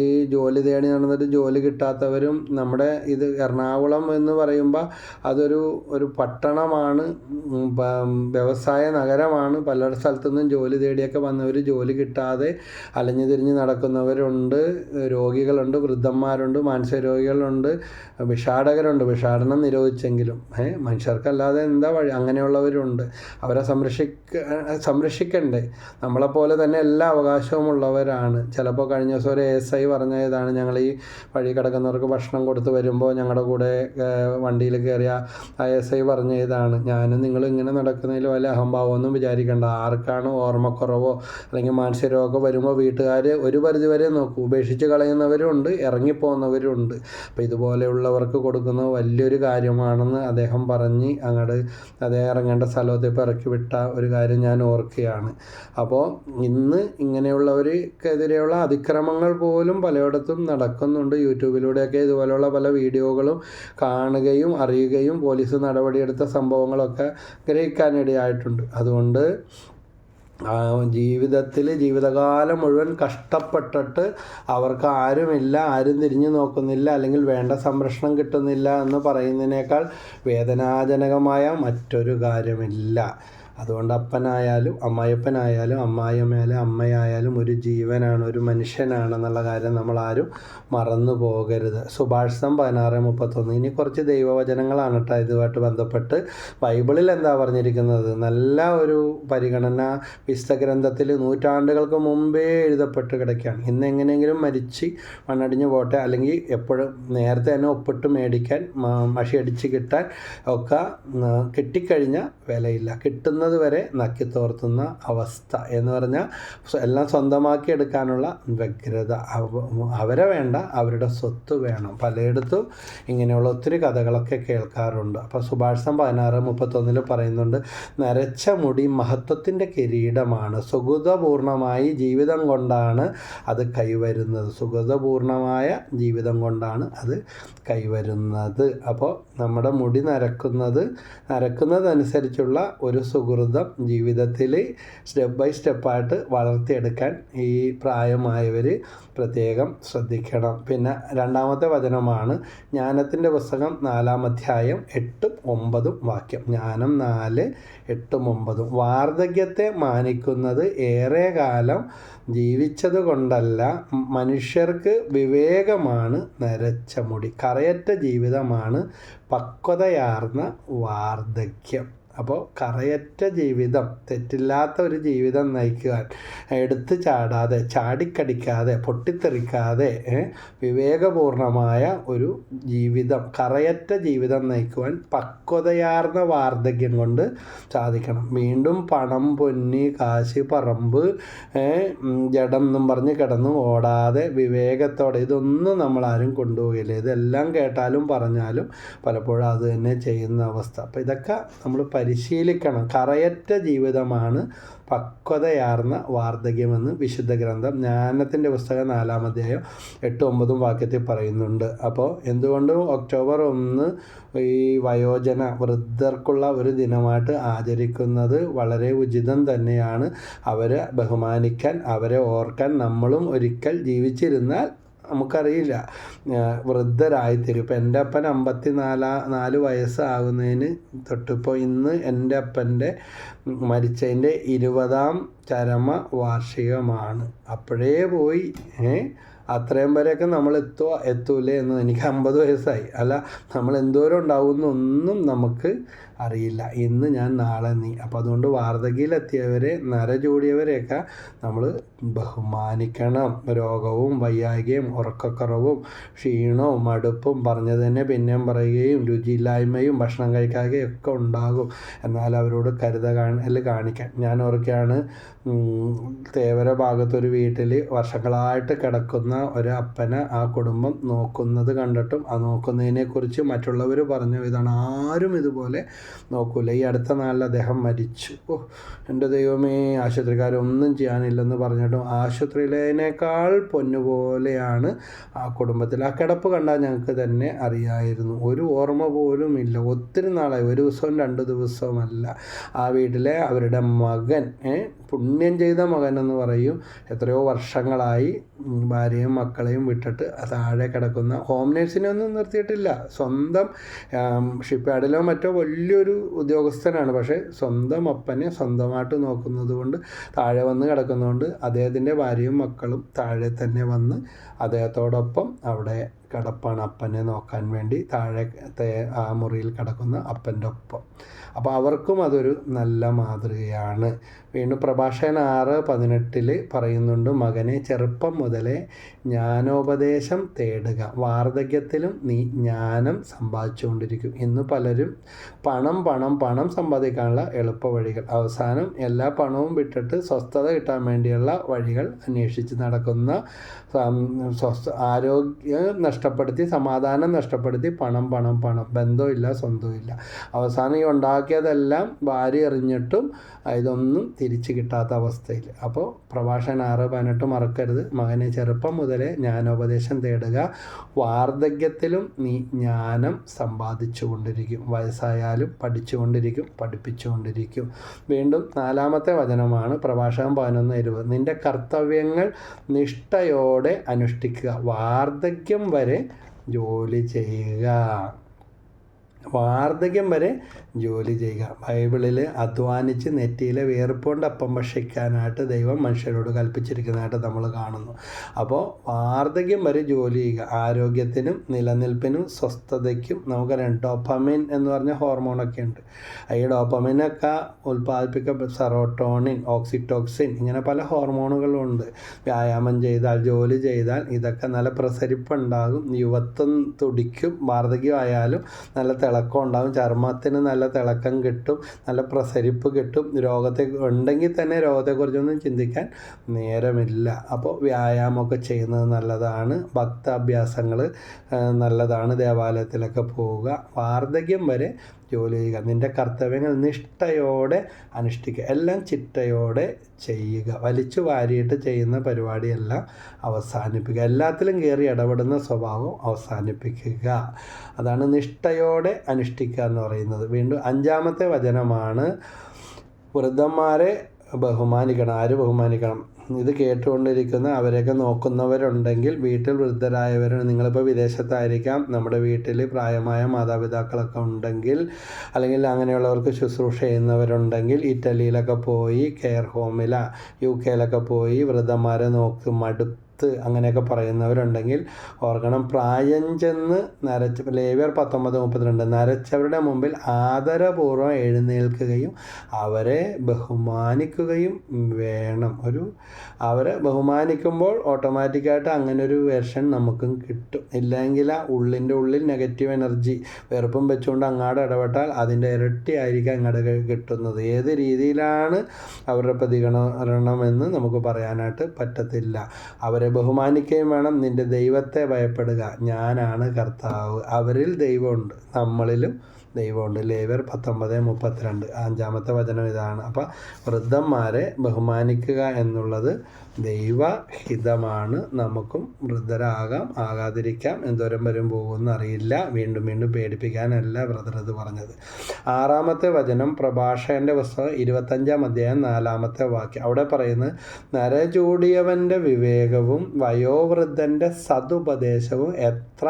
ഈ ജോലി തേടി നടന്നിട്ട് ജോലി കിട്ടാത്തവരും, നമ്മുടെ ഇത് എറണാകുളം എന്ന് പറയുമ്പോൾ അതൊരു പട്ടണമാണ്, വ്യവസായ നഗരമാണ്. പല സ്ഥലത്തുനിന്നും ജോലി തേടിയൊക്കെ വന്നവർ ജോലി കിട്ടാതെ അലഞ്ഞു തിരിഞ്ഞ് നടക്കുന്നവരുണ്ട്, രോഗികളുണ്ട്, വൃദ്ധന്മാരുണ്ട്, മാനസിക രോഗികളുണ്ട്, ഭിക്ഷാടകരുണ്ട്. ഭിക്ഷാടനം നിരോധിച്ചെങ്കിലും മനുഷ്യർക്കല്ലാതെ എന്താ വഴി? അങ്ങനെയുള്ളവരുണ്ട്. അവരെ സംരക്ഷിക്കണ്ടേ? നമ്മളെപ്പോലെ തന്നെ എല്ലാ അവകാശവും ഉള്ളവരാണ്. ചിലപ്പോൾ കഴിഞ്ഞ ദിവസം ഒരു ASI പറഞ്ഞതാണ്, ഞങ്ങൾ ഈ വഴി കിടക്കുന്നവർക്ക് ഭക്ഷണം കൊടുത്ത് വരുമ്പോൾ ഞങ്ങളുടെ കൂടെ വണ്ടിയിൽ കയറിയ ASI പറഞ്ഞതാണ്, ഞാനും നിങ്ങളും ഇങ്ങനെ നടക്കുന്നതിൽ വല്ല അഹംഭാവമൊന്നും വിചാരിക്കേണ്ട. ആർക്കാണ് ഓർമ്മക്കുറവോ അല്ലെങ്കിൽ മാനസിക രോഗമോ വരുമ്പോൾ വീട്ടുകാർ ഒരു പരിധിവരെ നോക്കും. ഉപേക്ഷിച്ച് കളയുന്നവരുണ്ട്, ഇറങ്ങിപ്പോകുന്നവരുണ്ട്. അപ്പോൾ ഇതുപോലെയുള്ളവർക്ക് കൊടുക്കുന്നത് വലിയൊരു കാര്യമാണെന്ന് അദ്ദേഹം പറഞ്ഞ് അദ്ദേഹം ഇറങ്ങേണ്ട സ്ഥലത്ത് ഇപ്പോൾ ഇറക്കി വിട്ട ഒരു കാര്യം ഞാൻ ഓർക്കുകയാണ്. അപ്പോൾ ഇന്ന് ഇങ്ങനെയുള്ളവർക്കെതിരെയുള്ള അതിക്രമങ്ങൾ പോലും പലയിടത്തും നടക്കുന്നുണ്ട്. യൂട്യൂബിലൂടെയൊക്കെ ഇതുപോലെയുള്ള പല വീഡിയോകളും കാണുകയും അറിയുകയും പോലീസ് നടപടിയെടുത്ത സംഭവങ്ങളൊക്കെ ഗ്രഹിക്കാനിടയായിട്ടുണ്ട്. അതുകൊണ്ട് ജീവിതകാലം മുഴുവൻ കഷ്ടപ്പെട്ടിട്ട് അവർക്ക് ആരുമില്ല, ആരും തിരിഞ്ഞു നോക്കുന്നില്ല, അല്ലെങ്കിൽ വേണ്ട സംരക്ഷണം കിട്ടുന്നില്ല എന്ന് പറയുന്നതിനേക്കാൾ വേദനാജനകമായ മറ്റൊരു കാര്യമില്ല. അതുകൊണ്ട് അപ്പനായാലും അമ്മായിയപ്പനായാലും അമ്മായിയമ്മയായാലും അമ്മയായാലും ഒരു ജീവനാണ്, ഒരു മനുഷ്യനാണെന്നുള്ള കാര്യം നമ്മളാരും മറന്നു പോകരുത്. സുഭാഷിതം 16:31. ഇനി കുറച്ച് ദൈവവചനങ്ങളാണ് കേട്ടോ ഇതുമായിട്ട് ബന്ധപ്പെട്ട്. ബൈബിളിൽ എന്താ പറഞ്ഞിരിക്കുന്നത്? നല്ല ഒരു പരിഗണന വിശുദ്ധ ഗ്രന്ഥത്തിൽ നൂറ്റാണ്ടുകൾക്ക് മുമ്പേ എഴുതപ്പെട്ട് കിടക്കുകയാണ്. ഇന്ന് എങ്ങനെയെങ്കിലും മരിച്ച് മണ്ണടിഞ്ഞ് പോട്ടെ, അല്ലെങ്കിൽ എപ്പോഴും നേരത്തെ തന്നെ ഒപ്പിട്ട് മേടിക്കാൻ, മഷി അടിച്ച് കിട്ടാൻ ഒക്കെ കിട്ടിക്കഴിഞ്ഞാൽ വിലയില്ല, കിട്ടുന്നത് വരെ നക്കിത്തോർത്തുന്ന അവസ്ഥ എന്ന് പറഞ്ഞാൽ എല്ലാം സ്വന്തമാക്കി എടുക്കാനുള്ള വ്യഗ്രത. അവരെ വേണ്ട, അവരുടെ സ്വത്ത് വേണം. പലയിടത്തും ഇങ്ങനെയുള്ള ഒത്തിരി കഥകളൊക്കെ കേൾക്കാറുണ്ട്. അപ്പോൾ സുഭാഷിതം 16:31 പറയുന്നുണ്ട്, നരച്ച മുടി മഹത്വത്തിൻ്റെ കിരീടമാണ്, സുഗതപൂർണമായി ജീവിതം കൊണ്ടാണ് അത് കൈവരുന്നത്. സുഗതപൂർണമായ ജീവിതം കൊണ്ടാണ് അത് കൈവരുന്നത്. അപ്പോൾ നമ്മുടെ മുടി നരക്കുന്നതനുസരിച്ചുള്ള ഒരു സുഹൃതം ജീവിതത്തിൽ സ്റ്റെപ്പ് ബൈ സ്റ്റെപ്പായിട്ട് വളർത്തിയെടുക്കാൻ ഈ പ്രായമായവർ പ്രത്യേകം ശ്രദ്ധിക്കണം. പിന്നെ 2-ാമത്തെ വചനമാണ് ജ്ഞാനത്തിൻ്റെ പുസ്തകം 4-ാം അധ്യായം 8-9 വാക്യം. ജ്ഞാനം 4:8-9. വാർദ്ധക്യത്തെ മാനിക്കുന്നത് ഏറെ കാലം ജീവിച്ചത് കൊണ്ടല്ല, മനുഷ്യർക്ക് വിവേകമാണ് നരച്ച മുടി, കറയറ്റ ജീവിതമാണ് പക്വതയാർന്ന വാർദ്ധക്യം. അപ്പോൾ കറയറ്റ ജീവിതം, തെറ്റില്ലാത്ത ഒരു ജീവിതം നയിക്കുവാൻ, എടുത്ത് ചാടാതെ, ചാടിക്കടിക്കാതെ, പൊട്ടിത്തെറിക്കാതെ വിവേകപൂർണമായ ഒരു ജീവിതം, കറയറ്റ ജീവിതം നയിക്കുവാൻ പക്വതയാർന്ന വാർദ്ധക്യം കൊണ്ട് സാധിക്കണം. വീണ്ടും പണം, പൊന്നി, കാശ്, പറമ്പ്, ജഡം എന്നും പറഞ്ഞ് കിടന്നും ഓടാതെ വിവേകത്തോടെ, ഇതൊന്നും നമ്മളാരും കൊണ്ടുപോകില്ല. ഇതെല്ലാം കേട്ടാലും പറഞ്ഞാലും പലപ്പോഴും അത് തന്നെ ചെയ്യുന്ന അവസ്ഥ. അപ്പോൾ ഇതൊക്കെ നമ്മൾ പരിശീലിക്കണം. കറയറ്റ ജീവിതമാണ് പക്വതയാർന്ന വാർദ്ധക്യമെന്ന് വിശുദ്ധ ഗ്രന്ഥം ജ്ഞാനത്തിൻ്റെ പുസ്തകം 4-ാം അധ്യായം 8-9 വാക്യത്തിൽ പറയുന്നുണ്ട്. അപ്പോൾ എന്തുകൊണ്ടും ഒക്ടോബർ 1 ഈ വയോജന വൃദ്ധർക്കുള്ള ഒരു ദിനമായിട്ട് ആചരിക്കുന്നത് വളരെ ഉചിതം തന്നെയാണ്. അവരെ ബഹുമാനിക്കാൻ, അവരെ ഓർക്കാൻ നമ്മളും ഒരിക്കൽ ജീവിച്ചിരുന്നാൽ നമുക്കറിയില്ല, വൃദ്ധരായിത്തീരും. ഇപ്പം എൻ്റെ അപ്പൻ 54 വയസ്സാകുന്നതിന് തൊട്ടിപ്പോൾ ഇന്ന് എൻ്റെ അപ്പൻ്റെ മരിച്ചതിൻ്റെ 20-ാം ചരമ വാർഷികമാണ്. അപ്പോഴേ പോയി. അത്രയും വരെയൊക്കെ നമ്മൾ എത്തൂലേ എന്ന്. എനിക്ക് 50 വയസ്സായി. അല്ല, നമ്മൾ എന്തോരം ഉണ്ടാവുമെന്നൊന്നും നമുക്ക് അറിയില്ല. ഇന്ന് ഞാൻ, നാളെ നീ. അപ്പോൾ അതുകൊണ്ട് വാർദ്ധക്യത്തിലെത്തിയവരെ, നരചൂടിയവരെയൊക്കെ നമ്മൾ ബഹുമാനിക്കണം. രോഗവും വയ്യായ്കയും ഉറക്കക്കുറവും ക്ഷീണവും മടുപ്പും പറഞ്ഞത് തന്നെ പിന്നെയും പറയുകയും രുചിയില്ലായ്മയും ഭക്ഷണം കഴിക്കാതെയും ഒക്കെ ഉണ്ടാകും. എന്നാൽ അവരോട് കരുതൽ കാണിക്കാൻ. ഞാൻ ഓർക്കുകയാണ്, തേവര ഭാഗത്തൊരു വീട്ടിൽ വർഷങ്ങളായിട്ട് കിടക്കുന്ന ഒരു അപ്പനെ ആ കുടുംബം നോക്കുന്നത് കണ്ടിട്ടും ആ നോക്കുന്നതിനെക്കുറിച്ച് മറ്റുള്ളവർ പറഞ്ഞു ഇതാണ്, ആരും ഇതുപോലെ നോക്കൂല. ഈ അടുത്ത നാളിൽ അദ്ദേഹം മരിച്ചു. എൻ്റെ ദൈവമേ, ആശുപത്രിക്കാരൊന്നും ചെയ്യാനില്ലെന്ന് പറഞ്ഞിട്ടും ആശുപത്രിയിലേനേക്കാൾ പൊന്നുപോലെയാണ് ആ കുടുംബത്തിൽ. ആ കിടപ്പ് കണ്ടാൽ ഞങ്ങൾക്ക് തന്നെ അറിയായിരുന്നു. ഒരു ഓർമ്മ പോലും ഇല്ല. ഒത്തിരി നാളായി, 1 ദിവസവും 2 ദിവസവുമല്ല. ആ വീട്ടിലെ അവരുടെ മകൻ, പുണ്യം ചെയ്ത മകൻ എന്ന് പറയും, എത്രയോ വർഷങ്ങളായി ഭാര്യയും മക്കളെയും വിട്ടിട്ട് താഴെ കിടക്കുന്ന, ഹോം നേഴ്സിനെ ഒന്നും നിർത്തിയിട്ടില്ല, സ്വന്തം ഷിപ്പ്യാർഡിലോ മറ്റോ വലിയൊരു ഉദ്യോഗസ്ഥനാണ്. പക്ഷേ സ്വന്തം അപ്പനെ സ്വന്തമായിട്ട് നോക്കുന്നത് കൊണ്ട്, താഴെ വന്ന് കിടക്കുന്നതുകൊണ്ട് അദ്ദേഹത്തിൻ്റെ ഭാര്യയും മക്കളും താഴെ തന്നെ വന്ന് അദ്ദേഹത്തോടൊപ്പം അവിടെ കിടപ്പാണ്, അപ്പനെ നോക്കാൻ വേണ്ടി താഴത്തെ ആ മുറിയിൽ കിടക്കുന്ന അപ്പൻ്റെ ഒപ്പം. അപ്പോൾ അവർക്കും അതൊരു നല്ല മാതൃകയാണ്. വീണ്ടും പ്രഭാഷകൻ 6:18 പറയുന്നുണ്ട്, മകനെ ചെറുപ്പം മുതലേ ജ്ഞാനോപദേശം തേടുക, വാർദ്ധക്യത്തിലും നീ ജ്ഞാനം സമ്പാദിച്ചുകൊണ്ടിരിക്കും. ഇന്ന് പലരും പണം സമ്പാദിക്കാനുള്ള എളുപ്പ വഴികൾ, അവസാനം എല്ലാ പണവും വിട്ടിട്ട് സ്വസ്ഥത കിട്ടാൻ വേണ്ടിയുള്ള വഴികൾ അന്വേഷിച്ച് നടക്കുന്ന, ആരോഗ്യം നഷ്ടപ്പെടുത്തി, സമാധാനം നഷ്ടപ്പെടുത്തി, പണം, ബന്ധമില്ല, സ്വന്തമില്ല. അവസാനം ഈ ഉണ്ടാക്കിയതെല്ലാം വാരി എറിഞ്ഞിട്ടും ഇതൊന്നും തിരിച്ചു കിട്ടാത്ത അവസ്ഥയിൽ. അപ്പോൾ പ്രഭാഷകൻ 6:18 മറക്കരുത്, മകനെ ചെറുപ്പം മുതലേ ജ്ഞാനോപദേശം തേടുക, വാർദ്ധക്യത്തിലും നീ ജ്ഞാനം സമ്പാദിച്ചു കൊണ്ടിരിക്കും. വയസ്സായാലും പഠിപ്പിച്ചുകൊണ്ടിരിക്കും. വീണ്ടും 4-ാമത്തെ വചനമാണ് പ്രഭാഷകൻ 11:20. നിന്റെ കർത്തവ്യങ്ങൾ നിഷ്ഠയോടെ അനുഷ്ഠിക്കുക, വാർദ്ധക്യം വരെ ജോലി ചെയ്യുക. വാർദ്ധക്യം വരെ ജോലി ചെയ്യുക. ബൈബിളിൽ അധ്വാനിച്ച് നെറ്റിയിലെ വിയർപ്പുകൊണ്ട് അപ്പം ഭക്ഷിക്കാനായിട്ട് ദൈവം മനുഷ്യരോട് കൽപ്പിച്ചിരിക്കുന്നതായിട്ട് നമ്മൾ കാണുന്നു. അപ്പോൾ വാർദ്ധക്യം വരെ ജോലി ചെയ്യുക. ആരോഗ്യത്തിനും നിലനിൽപ്പിനും സ്വസ്ഥതയ്ക്കും നമുക്കറിയാം ഡോപ്പമിൻ എന്ന് പറഞ്ഞ ഹോർമോണൊക്കെ ഉണ്ട്. ഈ ഡോപ്പമിനൊക്കെ സെറോട്ടോണിൻ, ഓക്സിറ്റോക്സിൻ, ഇങ്ങനെ പല ഹോർമോണുകളും ഉണ്ട്. വ്യായാമം ചെയ്താൽ, ജോലി ചെയ്താൽ ഇതൊക്കെ നല്ല പ്രസരിപ്പുണ്ടാകും, യുവത്വം തുടിക്കും. വാർദ്ധക്യമായാലും നല്ല തിളക്കം ഉണ്ടാകും, ചർമ്മത്തിന് നല്ല തിളക്കം കിട്ടും, നല്ല പ്രസരിപ്പ് കിട്ടും. രോഗത്തെ ഉണ്ടെങ്കിൽ തന്നെ രോഗത്തെക്കുറിച്ചൊന്നും ചിന്തിക്കാൻ നേരമില്ല. അപ്പോൾ വ്യായാമമൊക്കെ ചെയ്യുന്നത് നല്ലതാണ്. ഭക്താഭ്യാസങ്ങൾ നല്ലതാണ്. ദേവാലയത്തിലൊക്കെ പോവുക. വാർദ്ധക്യം വരെ ജോലി ചെയ്യുക. നിൻ്റെ കർത്തവ്യങ്ങൾ നിഷ്ഠയോടെ അനുഷ്ഠിക്കുക. എല്ലാം ചിട്ടയോടെ ചെയ്യുക. വലിച്ചു വാരിയിട്ട് ചെയ്യുന്ന പരിപാടിയെല്ലാം അവസാനിപ്പിക്കുക. എല്ലാത്തിലും കയറി ഇടപെടുന്ന സ്വഭാവം അവസാനിപ്പിക്കുക. അതാണ് നിഷ്ഠയോടെ അനുഷ്ഠിക്കുക എന്ന് പറയുന്നത്. വീണ്ടും 5-ാമത്തെ വചനമാണ്, വൃദ്ധന്മാരെ ബഹുമാനിക്കണം. ആര് ബഹുമാനിക്കണം? ഇത് കേട്ടുകൊണ്ടിരിക്കുന്ന അവരെയൊക്കെ നോക്കുന്നവരുണ്ടെങ്കിൽ, വീട്ടിൽ വൃദ്ധരായവരുണ്ട്. നിങ്ങളിപ്പോൾ വിദേശത്തായിരിക്കാം, നമ്മുടെ വീട്ടിൽ പ്രായമായ മാതാപിതാക്കളൊക്കെ ഉണ്ടെങ്കിൽ, അല്ലെങ്കിൽ അങ്ങനെയുള്ളവർക്ക് ശുശ്രൂഷ ചെയ്യുന്നവരുണ്ടെങ്കിൽ, ഇറ്റലിയിലൊക്കെ പോയി കെയർ ഹോമിലോ UK പോയി വൃദ്ധന്മാരെ മടുത്ത് അങ്ങനെയൊക്കെ പറയുന്നവരുണ്ടെങ്കിൽ ഓർക്കണം, പ്രായം ചെന്ന് ലേവ്യർ 19:32 നരച്ചവരുടെ മുമ്പിൽ ആദരപൂർവ്വം എഴുന്നേൽക്കുകയും അവരെ ബഹുമാനിക്കുകയും വേണം. അവരെ ബഹുമാനിക്കുമ്പോൾ ഓട്ടോമാറ്റിക്കായിട്ട് അങ്ങനെ ഒരു വെർഷൻ നമുക്കും കിട്ടും. ഇല്ലെങ്കിൽ ഉള്ളിൻ്റെ ഉള്ളിൽ നെഗറ്റീവ് എനർജി വെറുപ്പും വെച്ചുകൊണ്ട് അങ്ങാട് ഇടപെട്ടാൽ അതിൻ്റെ ഇരട്ടി ആയിരിക്കും അങ്ങോട്ട് കിട്ടുന്നത്. ഏത് രീതിയിലാണ് അവരുടെ പ്രതികരണമെന്ന് നമുക്ക് പറയാനായിട്ട് പറ്റത്തില്ല. അവരെ ബഹുമാനിക്കുകയും വേണം. നിൻ്റെ ദൈവത്തെ ഭയപ്പെടുക. ഞാനാണ് കർത്താവ്. അവരിൽ ദൈവമുണ്ട്, നമ്മളിലും ദൈവമുണ്ട്. ലേവ്യർ 19:32 5-ാമത്തെ വചനം ഇതാണ്. അപ്പോൾ വൃദ്ധന്മാരെ ബഹുമാനിക്കുക എന്നുള്ളത് ദൈവഹിതമാണ്. നമുക്കും വൃദ്ധരാകാം, ആകാതിരിക്കാം. എന്തോരം വരും പോകുമെന്ന് അറിയില്ല. വീണ്ടും വീണ്ടും പേടിപ്പിക്കാനല്ല ബ്രദർ ഇത് പറഞ്ഞത്. 6-ാമത്തെ വചനം പ്രഭാഷകൻ്റെ പുസ്തകം 25-ാം അധ്യായം 4-ാമത്തെ വാക്യം. അവിടെ പറയുന്നത്, നരചൂടിയവൻ്റെ വിവേകവും വയോവൃദ്ധൻ്റെ സതുപദേശവും എത്ര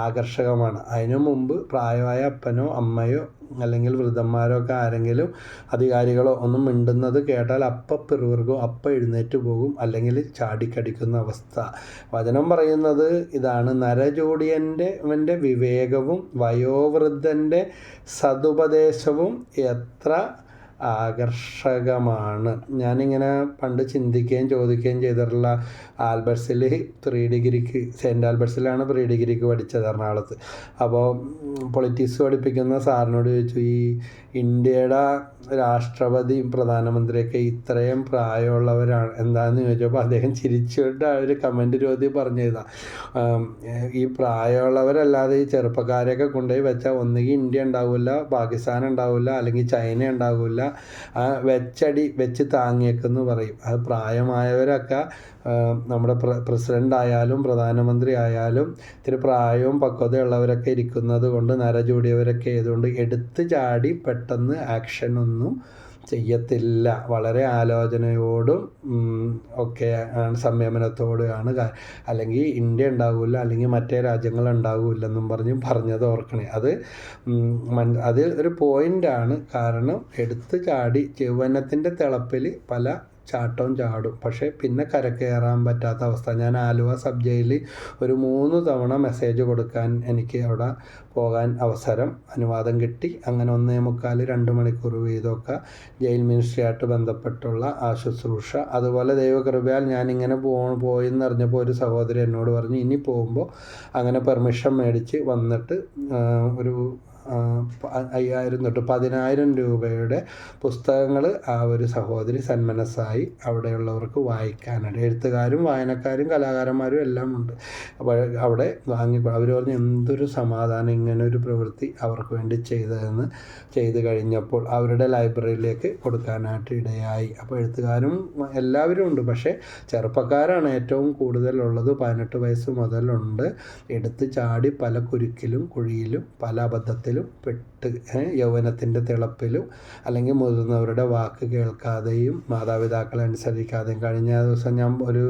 ആകർഷകമാണ്. അതിനു മുമ്പ് പ്രായമായ അപ്പനോ അമ്മയോ അല്ലെങ്കിൽ വൃദ്ധന്മാരോ ഒക്കെ ആരെങ്കിലും അധികാരികളോ ഒന്നും മിണ്ടുന്നത് കേട്ടാൽ അപ്പം പിറുവിറുക്കും, അപ്പം എഴുന്നേറ്റ് പോകും, അല്ലെങ്കിൽ ചാടിക്കടിക്കുന്ന അവസ്ഥ. വചനം പറയുന്നത് ഇതാണ്, നരചൂടിയൻ്റെ വിവേകവും വയോവൃദ്ധൻ്റെ സതുപദേശവും എത്ര ആകർഷകമാണ്. ഞാനിങ്ങനെ പണ്ട് ചിന്തിക്കുകയും ചോദിക്കുകയും ചെയ്തിട്ടുള്ള ആൽബർട്സിൽ 3 ഡിഗ്രിക്ക്, സെൻറ്റ് ആൽബർട്സിലാണ് 3 ഡിഗ്രിക്ക് പഠിച്ചത്, എറണാകുളത്ത്. അപ്പോൾ പൊളിറ്റിക്സ് പഠിപ്പിക്കുന്ന സാറിനോട് ചോദിച്ചു, ഈ ഇന്ത്യയുടെ രാഷ്ട്രപതിയും പ്രധാനമന്ത്രിയൊക്കെ ഇത്രയും പ്രായമുള്ളവരാണ് എന്താണെന്ന് ചോദിച്ചപ്പോൾ അദ്ദേഹം ചിരിച്ചുകൊണ്ട് ഒരു കമൻറ്റ് ചോദ്യം പറഞ്ഞതാണ്, ഈ പ്രായമുള്ളവരല്ലാതെ ഈ ചെറുപ്പക്കാരെയൊക്കെ കൊണ്ടുപോയി വെച്ചാൽ ഒന്നുകിൽ ഇന്ത്യ ഉണ്ടാവില്ല, പാകിസ്ഥാൻ ഉണ്ടാവില്ല, അല്ലെങ്കിൽ ചൈന ഉണ്ടാവില്ല, വെച്ച് താങ്ങിയേക്കെന്ന് പറയും. അത് പ്രായമായവരൊക്കെ നമ്മുടെ പ്രസിഡൻ്റ് ആയാലും പ്രധാനമന്ത്രി ആയാലും ഇത്തിരി പ്രായവും പക്വതയുള്ളവരൊക്കെ ഇരിക്കുന്നത് കൊണ്ട്, നരചൂടിയവരൊക്കെ ആയതുകൊണ്ട് എടുത്ത് ചാടി പെട്ടെന്ന് ആക്ഷനൊന്നും ചെയ്യത്തില്ല. വളരെ ആലോചനയോടും ഒക്കെ സംയമനത്തോടെയാണ്. അല്ലെങ്കിൽ ഇന്ത്യ ഉണ്ടാവില്ല, അല്ലെങ്കിൽ മറ്റേ രാജ്യങ്ങൾ ഉണ്ടാവില്ലെന്നും പറഞ്ഞത് ഓർക്കണേ. അത് ഒരു പോയിൻ്റാണ്. കാരണം എടുത്ത് ചാടി യൗവനത്തിൻ്റെ തിളപ്പിൽ പല ചാട്ടവും ചാടും, പക്ഷേ പിന്നെ കരകയറാൻ പറ്റാത്ത അവസ്ഥ. ഞാൻ ആലുവ സബ് ജയിലിൽ ഒരു 3 തവണ മെസ്സേജ് കൊടുക്കാൻ എനിക്ക് അവിടെ പോകാൻ അനുവാദം കിട്ടി. അങ്ങനെ 1.25-2 മണിക്കൂർ വീതമൊക്കെ ജയിൽ മിനിസ്ട്രിയായിട്ട് ബന്ധപ്പെട്ടുള്ള ആ ശുശ്രൂഷ. അതുപോലെ ദൈവകൃപയാൽ ഞാനിങ്ങനെ പോയെന്ന് അറിഞ്ഞപ്പോൾ ഒരു സഹോദരി എന്നോട് പറഞ്ഞു, ഇനി പോകുമ്പോൾ അങ്ങനെ പെർമിഷൻ മേടിച്ച് വന്നിട്ട് ഒരു 5,000 തൊട്ട് 10,000 രൂപയുടെ പുസ്തകങ്ങൾ ആ ഒരു സഹോദരി സന്മനസ്സായി അവിടെയുള്ളവർക്ക് വായിക്കാനായിട്ട്, എഴുത്തുകാരും വായനക്കാരും കലാകാരന്മാരും എല്ലാം ഉണ്ട്. അപ്പോൾ അവിടെ അവർ പറഞ്ഞു, എന്തൊരു സമാധാനം ഇങ്ങനൊരു പ്രവൃത്തി അവർക്ക് വേണ്ടി ചെയ്തു കഴിഞ്ഞപ്പോൾ അവരുടെ ലൈബ്രറിയിലേക്ക് കൊടുക്കാനായിട്ട് ഇടയായി. അപ്പോൾ എഴുത്തുകാരും എല്ലാവരും ഉണ്ട്, പക്ഷേ ചെറുപ്പക്കാരാണ് ഏറ്റവും കൂടുതലുള്ളത്. 18 വയസ്സ് മുതലുണ്ട്. എടുത്ത് ചാടി പല കുരുക്കിലും കുഴിയിലും പല അബദ്ധത്തിൽ എല്ലാത്തിലും പെട്ട് യൗവനത്തിൻ്റെ തിളപ്പിലും അല്ലെങ്കിൽ മുതിർന്നവരുടെ വാക്ക് കേൾക്കാതെയും മാതാപിതാക്കളെ അനുസരിക്കാതെയും. കഴിഞ്ഞ ദിവസം ഞാൻ ഒരു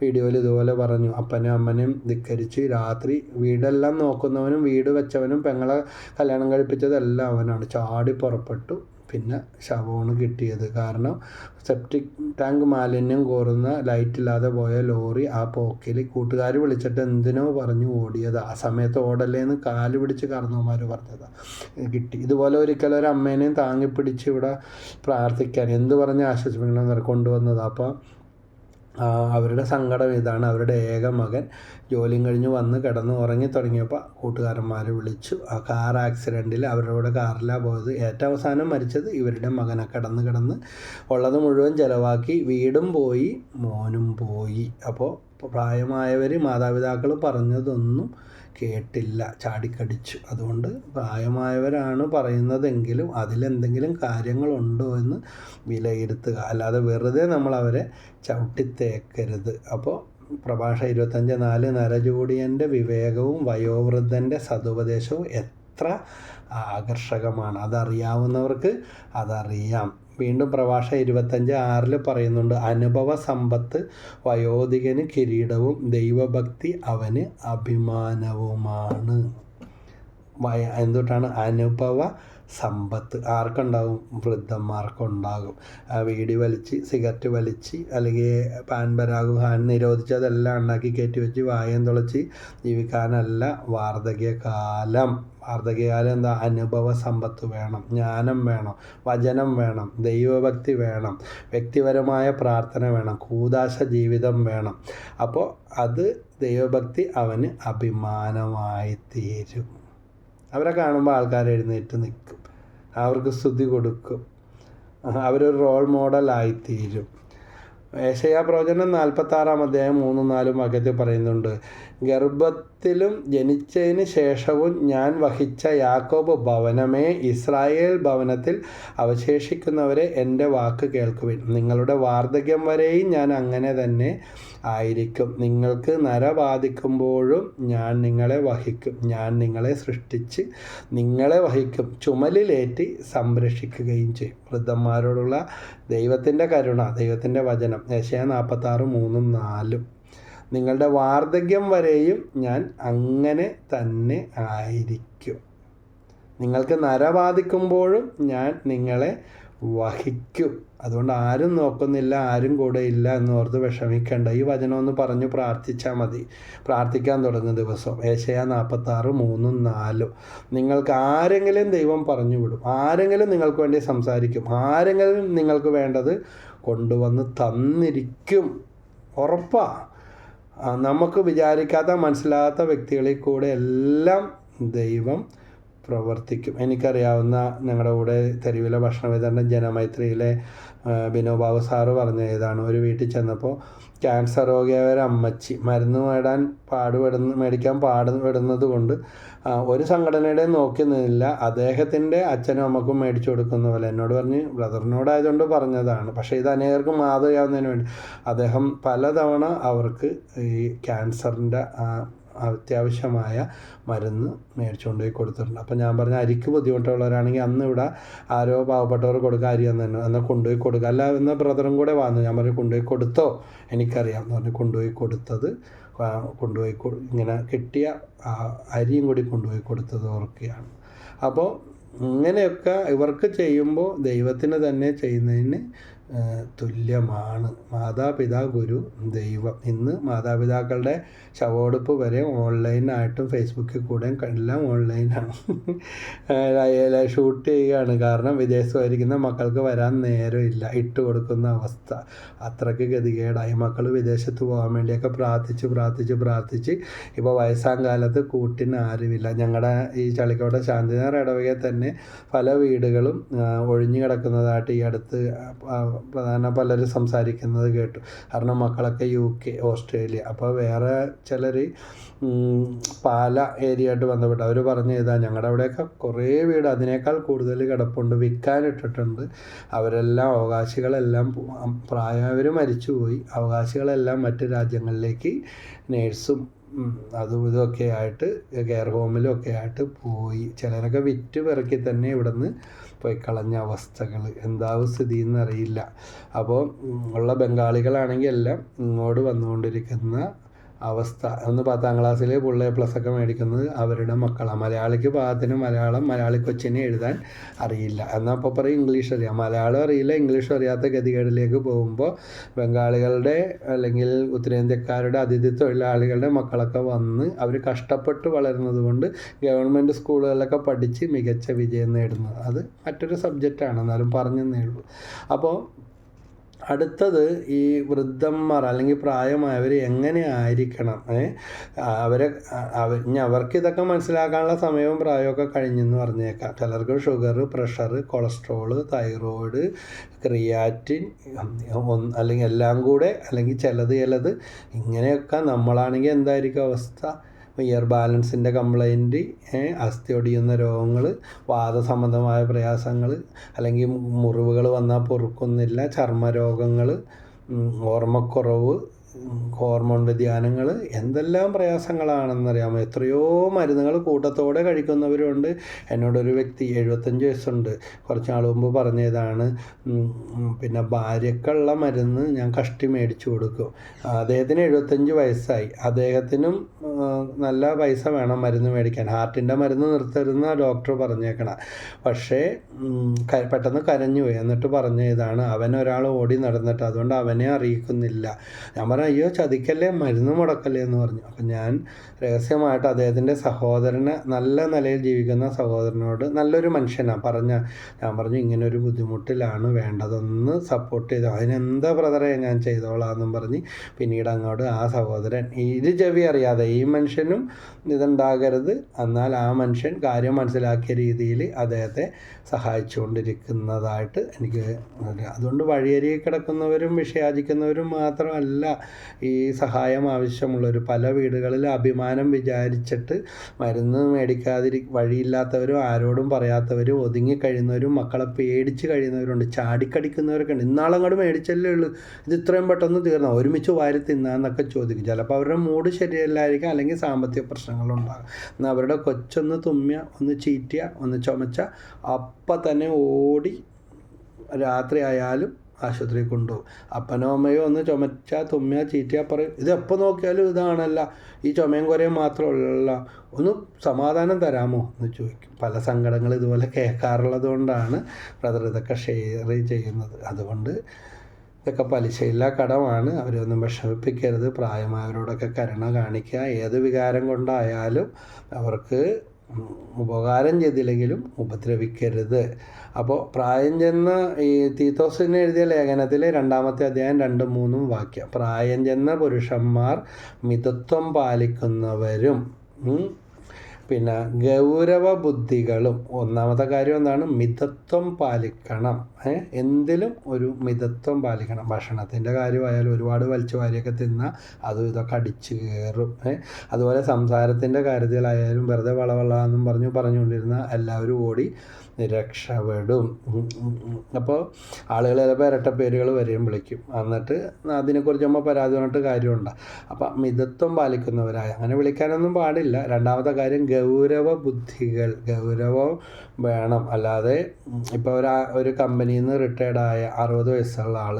വീഡിയോയിൽ ഇതുപോലെ പറഞ്ഞു, അപ്പനും അമ്മനെയും ധിക്കരിച്ച് രാത്രി വീടെല്ലാം നോക്കുന്നവനും വീട് വെച്ചവനും പെങ്ങളെ കല്യാണം കഴിപ്പിച്ചതെല്ലാം അവനാണ്. ചാടി പുറപ്പെട്ടു. പിന്നെ ശവമാണ് കിട്ടിയത്. കാരണം സെപ്റ്റിക് ടാങ്ക് മാലിന്യം കോരുന്ന ലൈറ്റില്ലാതെ പോയ ലോറി ആ പോക്കിൽ കൂട്ടുകാർ വിളിച്ചിട്ട് എന്തിനോ പറഞ്ഞു ഓടിയത്. ആ സമയത്ത് ഓടല്ലേന്ന് കാല് പിടിച്ച് കാരണവന്മാർ പറഞ്ഞതാണ് കിട്ടി. ഇതുപോലെ ഒരിക്കലും ഒരു അമ്മേനെയും താങ്ങിപ്പിടിച്ച് ഇവിടെ പ്രാർത്ഥിക്കാൻ എന്ത് പറഞ്ഞ് ആശ്വസിപ്പിക്കണമെന്ന് കൊണ്ടുവന്നത്. അപ്പോൾ അവരുടെ സങ്കടം ഇതാണ്. അവരുടെ ഏക മകൻ ജോലിയും കഴിഞ്ഞ് വന്ന് കിടന്ന് ഉറങ്ങി തുടങ്ങിയപ്പോൾ കൂട്ടുകാരന്മാർ വിളിച്ചു. ആ കാർ ആക്സിഡൻറ്റിൽ അവരുടെ കാറിലാണ് പോയത്. ഏറ്റവും അവസാനം മരിച്ചത് ഇവരുടെ മകനെ. കിടന്ന് ഉള്ളത് മുഴുവൻ ചിലവാക്കി, വീടും പോയി മോനും പോയി. അപ്പോൾ പ്രായമായവർ മാതാപിതാക്കൾ പറഞ്ഞതൊന്നും കേട്ടില്ല, ചാടിക്കടിച്ചു. അതുകൊണ്ട് പ്രായമായവരാണ് പറയുന്നതെങ്കിലും അതിലെന്തെങ്കിലും കാര്യങ്ങളുണ്ടോ എന്ന് വിലയിരുത്തുക, അല്ലാതെ വെറുതെ നമ്മൾ അവരെ ചവിട്ടിത്തേക്കരുത്. അപ്പോൾ പ്രഭാഷണം 25:4 നരചൂടിയൻ്റെ വിവേകവും വയോവൃദ്ധൻ്റെ സതുപദേശവും എത്ര ആകർഷകമാണ്. അതറിയാവുന്നവർക്ക് അതറിയാം. വീണ്ടും പ്രഭാഷണം 25:6 പറയുന്നുണ്ട്, അനുഭവ സമ്പത്ത് വയോധികന് കിരീടവും ദൈവഭക്തി അവന് അഭിമാനവുമാണ്. എന്തുകൊണ്ടാണ് അനുഭവ സമ്പത്ത് ആർക്കുണ്ടാകും? വൃദ്ധന്മാർക്കുണ്ടാകും. വീടി വലിച്ച് സിഗരറ്റ് വലിച്ച് അല്ലെങ്കിൽ പാൻ പരാഗ് ഹാൻ നിരോധിച്ചതെല്ലാം ഉണ്ടാക്കി കയറ്റി വെച്ച് വായം തുളച്ച് ജീവിക്കാനല്ല വാർദ്ധക്യകാലം. വാർദ്ധക്യകാലം എന്താ? അനുഭവ സമ്പത്ത് വേണം, ജ്ഞാനം വേണം, വചനം വേണം, ദൈവഭക്തി വേണം, വ്യക്തിപരമായ പ്രാർത്ഥന വേണം, കൂദാശ ജീവിതം വേണം. അപ്പോൾ അത് ദൈവഭക്തി അവന് അഭിമാനമായി തീരും. അവരെ കാണുമ്പോൾ ആൾക്കാർ എഴുന്നേറ്റ് നിൽക്കും, അവർക്ക് സ്തുതി കൊടുക്കും, അവരൊരു റോൾ മോഡലായിത്തീരും. ഏശയ്യാ പ്രവചനം 46:3-4 വാക്യത്തിൽ പറയുന്നുണ്ട്, ഗർഭത്തിലും ജനിച്ചതിന് ശേഷവും ഞാൻ വഹിച്ച യാക്കോബ് ഭവനമേ, ഇസ്രായേൽ ഭവനത്തിൽ അവശേഷിക്കുന്നവരെ എൻ്റെ വാക്ക് കേൾക്കുവിൻ. നിങ്ങളുടെ വാർദ്ധക്യം വരെയും ഞാൻ അങ്ങനെ തന്നെ ആയിരിക്കും. നിങ്ങൾക്ക് നര ബാധിക്കുമ്പോഴും ഞാൻ നിങ്ങളെ വഹിക്കും. ഞാൻ നിങ്ങളെ സൃഷ്ടിച്ച് നിങ്ങളെ വഹിക്കും, ചുമലിലേറ്റി സംരക്ഷിക്കുകയും ചെയ്യും. വൃദ്ധന്മാരോടുള്ള ദൈവത്തിൻ്റെ കരുണ, ദൈവത്തിൻ്റെ വചനം ഏശയ്യാ 46:3-4. നിങ്ങളുടെ വാർദ്ധക്യം വരെയും ഞാൻ അങ്ങനെ തന്നെ ആയിരിക്കും. നിങ്ങൾക്ക് നര ബാധിക്കുമ്പോഴും ഞാൻ നിങ്ങളെ വഹിക്കും. അതുകൊണ്ട് ആരും നോക്കുന്നില്ല, ആരും കൂടെ ഇല്ല എന്നോർത്ത് വിഷമിക്കേണ്ട. ഈ വചനം ഒന്ന് പറഞ്ഞു പ്രാർത്ഥിച്ചാൽ മതി. പ്രാർത്ഥിക്കാൻ തുടങ്ങുന്ന ദിവസം ഏശയ്യാ 46:3-4. നിങ്ങൾക്ക് ആരെങ്കിലും ദൈവം പറഞ്ഞു വിടും, ആരെങ്കിലും നിങ്ങൾക്ക് വേണ്ടി സംസാരിക്കും, ആരെങ്കിലും നിങ്ങൾക്ക് വേണ്ടത് കൊണ്ടുവന്ന് തന്നിരിക്കും. ഉറപ്പാ. നമുക്ക് വിചാരിക്കാത്ത മനസ്സിലാകാത്ത വ്യക്തികളിൽ കൂടെ എല്ലാം ദൈവം പ്രവർത്തിക്കും. എനിക്കറിയാവുന്ന ഞങ്ങളുടെ കൂടെ തെരുവിലെ ഭക്ഷണ വിതരണം ജനമൈത്രിയിലെ ബിനോബാബു സാറ് പറഞ്ഞ ഏതാണ്, ഒരു വീട്ടിൽ ചെന്നപ്പോൾ ക്യാൻസർ രോഗിയായ ഒരു അമ്മച്ചി മരുന്ന് മേടിക്കാൻ പാടുപെടുന്നത് കൊണ്ട് ഒരു സംഘടനയുടെ നോക്കി നിന്നില്ല, അദ്ദേഹത്തിൻ്റെ അച്ഛനും അമ്മക്കും മേടിച്ചു കൊടുക്കുന്ന പോലെ. എന്നോട് പറഞ്ഞ് ബ്രദറിനോടായതുകൊണ്ട് പറഞ്ഞതാണ്, പക്ഷേ ഇത് അനേകർക്ക് മാതൃകയാവുന്നതിന് വേണ്ടി അദ്ദേഹം പലതവണ അവർക്ക് ഈ ക്യാൻസറിൻ്റെ അത്യാവശ്യമായ മരുന്ന് മേടിച്ചുകൊണ്ട് പോയി കൊടുത്തിട്ടുണ്ട്. അപ്പോൾ ഞാൻ പറഞ്ഞ അരിക്ക് ബുദ്ധിമുട്ടുള്ളവരാണെങ്കിൽ അന്ന് ഇവിടെ ആരോ പാവപ്പെട്ടവർ കൊടുക്കുക, അരി തന്നെ എന്നാൽ കൊണ്ടുപോയി കൊടുക്കുക. അല്ല എന്ന ബ്രദറും കൂടെ വന്നു. ഞാൻ പറഞ്ഞു കൊണ്ടുപോയി കൊടുത്തോ, എനിക്കറിയാം എന്ന് പറഞ്ഞ് കൊണ്ടുപോയി കൊടുത്തത്, കൊണ്ടുപോയി ഇങ്ങനെ കിട്ടിയ അരിയും കൂടി കൊണ്ടുപോയി കൊടുത്തത് ഓർക്കുകയാണ്. അപ്പോൾ ഇങ്ങനെയൊക്കെ ഇവർക്ക് ചെയ്യുമ്പോൾ ദൈവത്തിന് തന്നെ ചെയ്യുന്നതിന് തുല്യമാണ്. മാതാപിതാ ഗുരു ദൈവം. ഇന്ന് മാതാപിതാക്കളുടെ ശവോടുപ്പ് വരെ ഓൺലൈനായിട്ടും ഫേസ്ബുക്കിൽ കൂടെയും എല്ലാം ഓൺലൈനാണ്. ഷൂട്ട് ചെയ്യുകയാണ്. കാരണം വിദേശമായിരിക്കുന്ന മക്കൾക്ക് വരാൻ നേരമില്ല, ഇട്ട് കൊടുക്കുന്ന അവസ്ഥ. അത്രയ്ക്ക് ഗതികേടായി. മക്കൾ വിദേശത്ത് പോകാൻ വേണ്ടിയൊക്കെ പ്രാർത്ഥിച്ച് ഇപ്പോൾ വയസ്സാം കാലത്ത് കൂട്ടിന് ആരുമില്ല. ഞങ്ങളുടെ ഈ ചളിക്കോട്ടെ ശാന്തിനഗർ ഇടവകയിൽ തന്നെ പല വീടുകളും ഒഴിഞ്ഞു കിടക്കുന്നതായിട്ട് ഈ അടുത്ത് പ്രധാന പലരും സംസാരിക്കുന്നത് കേട്ടു. കാരണം മക്കളൊക്കെ UK, ഓസ്ട്രേലിയ. അപ്പോൾ വേറെ ചിലർ പാല ഏരിയ ആയിട്ട് ബന്ധപ്പെട്ട് അവർ പറഞ്ഞു ചെയ്താൽ ഞങ്ങളുടെ അവിടെയൊക്കെ കുറേ വീട് അതിനേക്കാൾ കൂടുതൽ കിടപ്പുണ്ട്, വിൽക്കാനിട്ടിട്ടുണ്ട്. അവരെല്ലാം അവകാശികളെല്ലാം പ്രായമായവർ മരിച്ചുപോയി. അവകാശികളെല്ലാം മറ്റ് രാജ്യങ്ങളിലേക്ക് നേഴ്സും അതും ഇതൊക്കെ ആയിട്ട് കെയർ ഹോമിലും ഒക്കെ ആയിട്ട് പോയി. ചിലരൊക്കെ വിറ്റ് പെറുക്കി തന്നെ ഇവിടെ നിന്ന് പോയി കളഞ്ഞ അവസ്ഥകൾ. എന്താവും സ്ഥിതി എന്നറിയില്ല. അപ്പോൾ ഉള്ള ബംഗാളികളാണെങ്കിൽ എല്ലാം ഇങ്ങോട്ട് വന്നുകൊണ്ടിരിക്കുന്ന അവസ്ഥ. ഒന്ന് 10ാം ക്ലാസ്സിൽ ഫുൾ A+ ഒക്കെ മേടിക്കുന്നത് അവരുടെ മക്കളാണ്. മലയാളിക്ക് പാകത്തിന് മലയാളി കൊച്ചിനെ എഴുതാൻ അറിയില്ല. എന്നാൽ അപ്പോൾ പറയും ഇംഗ്ലീഷ് അറിയാം. മലയാളം അറിയില്ല, ഇംഗ്ലീഷും അറിയാത്ത ഗതികേടിലേക്ക് പോകുമ്പോൾ ബംഗാളികളുടെ അല്ലെങ്കിൽ ഉത്തരേന്ത്യക്കാരുടെ അതിഥി തൊഴിലാളികളുടെ മക്കളൊക്കെ വന്ന് അവർ കഷ്ടപ്പെട്ട് വളരുന്നത് കൊണ്ട് ഗവൺമെൻറ് സ്കൂളുകളിലൊക്കെ പഠിച്ച് മികച്ച വിജയം നേടുന്നത്. അത് മറ്റൊരു സബ്ജക്റ്റാണ്, എന്നാലും പറഞ്ഞെന്നേ ഉള്ളൂ. അപ്പോൾ അടുത്തത് ഈ വൃദ്ധന്മാർ അല്ലെങ്കിൽ പ്രായമായവർ എങ്ങനെ ആയിരിക്കണം? അവർക്ക് ഇതൊക്കെ മനസ്സിലാക്കാനുള്ള സമയവും പ്രായമൊക്കെ കഴിഞ്ഞെന്ന് പറഞ്ഞേക്കാം. ചിലർക്ക് sugar, pressure, cholesterol, thyroid, creatine, അല്ലെങ്കിൽ എല്ലാം കൂടെ, അല്ലെങ്കിൽ ചിലത് ഇങ്ങനെയൊക്കെ നമ്മളാണെങ്കിൽ എന്തായിരിക്കും അവസ്ഥ? ഇയർ ബാലൻസിൻ്റെ കംപ്ലൈൻറ്റ്, അസ്ഥി ഒടിയുന്ന രോഗങ്ങൾ, വാദസംബന്ധമായ പ്രയാസങ്ങൾ, അല്ലെങ്കിൽ മുറിവുകൾ വന്നാൽ പൊറുക്കുന്നില്ല, ചർമ്മരോഗങ്ങൾ, ഓർമ്മക്കുറവ്, ഹോർമോൺ വ്യതിയാനങ്ങൾ, എന്തെല്ലാം പ്രയാസങ്ങളാണെന്നറിയാമോ? എത്രയോ മരുന്നുകൾ കൂട്ടത്തോടെ കഴിക്കുന്നവരുണ്ട്. എന്നോടൊരു വ്യക്തി 75 വയസ്സുണ്ട്, കുറച്ച് നാൾ മുമ്പ് പറഞ്ഞതാണ്. പിന്നെ ഭാര്യക്കുള്ള മരുന്ന് ഞാൻ കഷ്ടി മേടിച്ചു കൊടുക്കും. അദ്ദേഹത്തിന് 75 വയസ്സായി. അദ്ദേഹത്തിനും നല്ല പൈസ വേണം മരുന്ന് മേടിക്കാൻ. ഹാർട്ടിൻ്റെ മരുന്ന് നിർത്തരുന്ന ഡോക്ടർ പറഞ്ഞേക്കണം. പക്ഷേ പെട്ടെന്ന് കരഞ്ഞുപോയി. എന്നിട്ട് പറഞ്ഞതാണ്, അവനൊരാൾ ഓടി നടന്നിട്ട് അതുകൊണ്ട് അവനെ അറിയിക്കുന്നില്ല. ഞാൻ പറഞ്ഞു, അയ്യോ ചതിക്കല്ലേ, മരുന്ന് മുടക്കല്ലേ എന്ന് പറഞ്ഞു. അപ്പം ഞാൻ രഹസ്യമായിട്ട് അദ്ദേഹത്തിൻ്റെ സഹോദരനെ, നല്ല നിലയിൽ ജീവിക്കുന്ന സഹോദരനോട്, നല്ലൊരു മനുഷ്യനാണ്, ഞാൻ പറഞ്ഞു ഇങ്ങനൊരു ബുദ്ധിമുട്ടിലാണ്, വേണ്ടതൊന്ന് സപ്പോർട്ട് ചെയ്തോ. അതിനെന്താ ബ്രദറെ ഞാൻ ചെയ്തോളാം എന്നും പറഞ്ഞ് പിന്നീട് അങ്ങോട്ട് ആ സഹോദരൻ ഇത് ചെവി അറിയാതെ, ഈ മനുഷ്യനും ഇതുണ്ടാകരുത്, എന്നാൽ ആ മനുഷ്യൻ കാര്യം മനസ്സിലാക്കിയ രീതിയിൽ അദ്ദേഹത്തെ സഹായിച്ചുകൊണ്ടിരിക്കുന്നതായിട്ട് എനിക്ക്. അതുകൊണ്ട് വഴിയരികിൽ കിടക്കുന്നവരും വിഷയാചിക്കുന്നവരും മാത്രമല്ല ഈ സഹായം ആവശ്യമുള്ളവർ. പല വീടുകളിൽ അഭിമാനം വിചാരിച്ചിട്ട് മരുന്ന് വഴിയില്ലാത്തവരും ആരോടും പറയാത്തവരും ഒതുങ്ങിക്കഴിയുന്നവരും മക്കളെ പേടിച്ച് കഴിയുന്നവരുണ്ട്. ചാടിക്കടിക്കുന്നവരൊക്കെ ഉണ്ട്. ഇന്നാളങ്ങോട്ട് മേടിച്ചല്ലേ ഉള്ളൂ, ഇത് ഇത്രയും പെട്ടെന്ന് തീർന്നോ, ഒരുമിച്ച് വാരി തിന്നാന്നൊക്കെ ചോദിക്കും. ചിലപ്പോൾ അവരുടെ മൂഡ് ശരിയല്ലായിരിക്കും, അല്ലെങ്കിൽ സാമ്പത്തിക പ്രശ്നങ്ങളുണ്ടാകും. എന്നാൽ അവരുടെ കൊച്ചൊന്ന് തുമ്മിയ, ഒന്ന് ചീറ്റിയ, ഒന്ന് ചുമച്ച അപ്പം തന്നെ ഓടി രാത്രി ആയാലും ആശുപത്രിയിൽ കൊണ്ടുപോകും. അപ്പനോ അമ്മയോ ഒന്ന് ചുമച്ചാൽ തുമ്മിയാൽ ചീറ്റിയാൽ പറയും, ഇത് എപ്പോൾ നോക്കിയാലും ഇതാണല്ല, ഈ ചുമയും കുറയും മാത്രമല്ല, ഒന്ന് സമാധാനം തരാമോ എന്ന് ചോദിക്കും. പല സങ്കടങ്ങൾ ഇതുപോലെ കേൾക്കാറുള്ളത് കൊണ്ടാണ് ബ്രദർ ഇതൊക്കെ ഷെയർ ചെയ്യുന്നത്. അതുകൊണ്ട് ഇതൊക്കെ പലിശയില്ല കടമാണ്, അവരൊന്നും വിഷമിപ്പിക്കരുത്. പ്രായമായവരോടൊക്കെ കരുണ കാണിക്കുക. ഏത് വികാരം കൊണ്ടായാലും അവർക്ക് ഉപകാരം ചെയ്തില്ലെങ്കിലും ഉപദ്രവിക്കരുത്. അപ്പോൾ പ്രായം ചെന്ന ഈ തീത്തോസിന് എഴുതിയ ലേഖനത്തിൽ 2-ാമത്തെ അധ്യായം 2-3 വാക്യം, പ്രായം ചെന്ന പുരുഷന്മാർ മിതത്വം പാലിക്കുന്നവരും പിന്നെ ഗൗരവ ബുദ്ധികളും. ഒന്നാമത്തെ കാര്യം എന്താണ്? മിതത്വം പാലിക്കണം. എന്തിലും ഒരു മിതത്വം പാലിക്കണം. ഭക്ഷണത്തിൻ്റെ കാര്യമായാലും ഒരുപാട് വലിച്ചു വാരിയൊക്കെ തിന്നാൽ അതും ഇതൊക്കെ അടിച്ചു കയറും. അതുപോലെ സംസാരത്തിൻ്റെ കാര്യത്തിലായാലും വെറുതെ വളവെള്ളാന്നും പറഞ്ഞുകൊണ്ടിരുന്ന എല്ലാവരും ഓടി രക്ഷപ്പെടും. അപ്പോൾ ആളുകൾ ചിലപ്പോൾ ഇരട്ടപ്പേരുകൾ വരെയും വിളിക്കും. എന്നിട്ട് അതിനെക്കുറിച്ച് നമ്മൾ പരാതി പറഞ്ഞിട്ട് കാര്യമുണ്ട്. അപ്പം മിതത്വം പാലിക്കുന്നവരായ, അങ്ങനെ വിളിക്കാനൊന്നും പാടില്ല. 2-ാമത്തെ കാര്യം ഗൗരവ ബുദ്ധികൾ. ഗൗരവം വേണം. അല്ലാതെ ഇപ്പോൾ ഒരു കമ്പനിയിൽ നിന്ന് റിട്ടയർഡായ 60 വയസ്സുള്ള ആൾ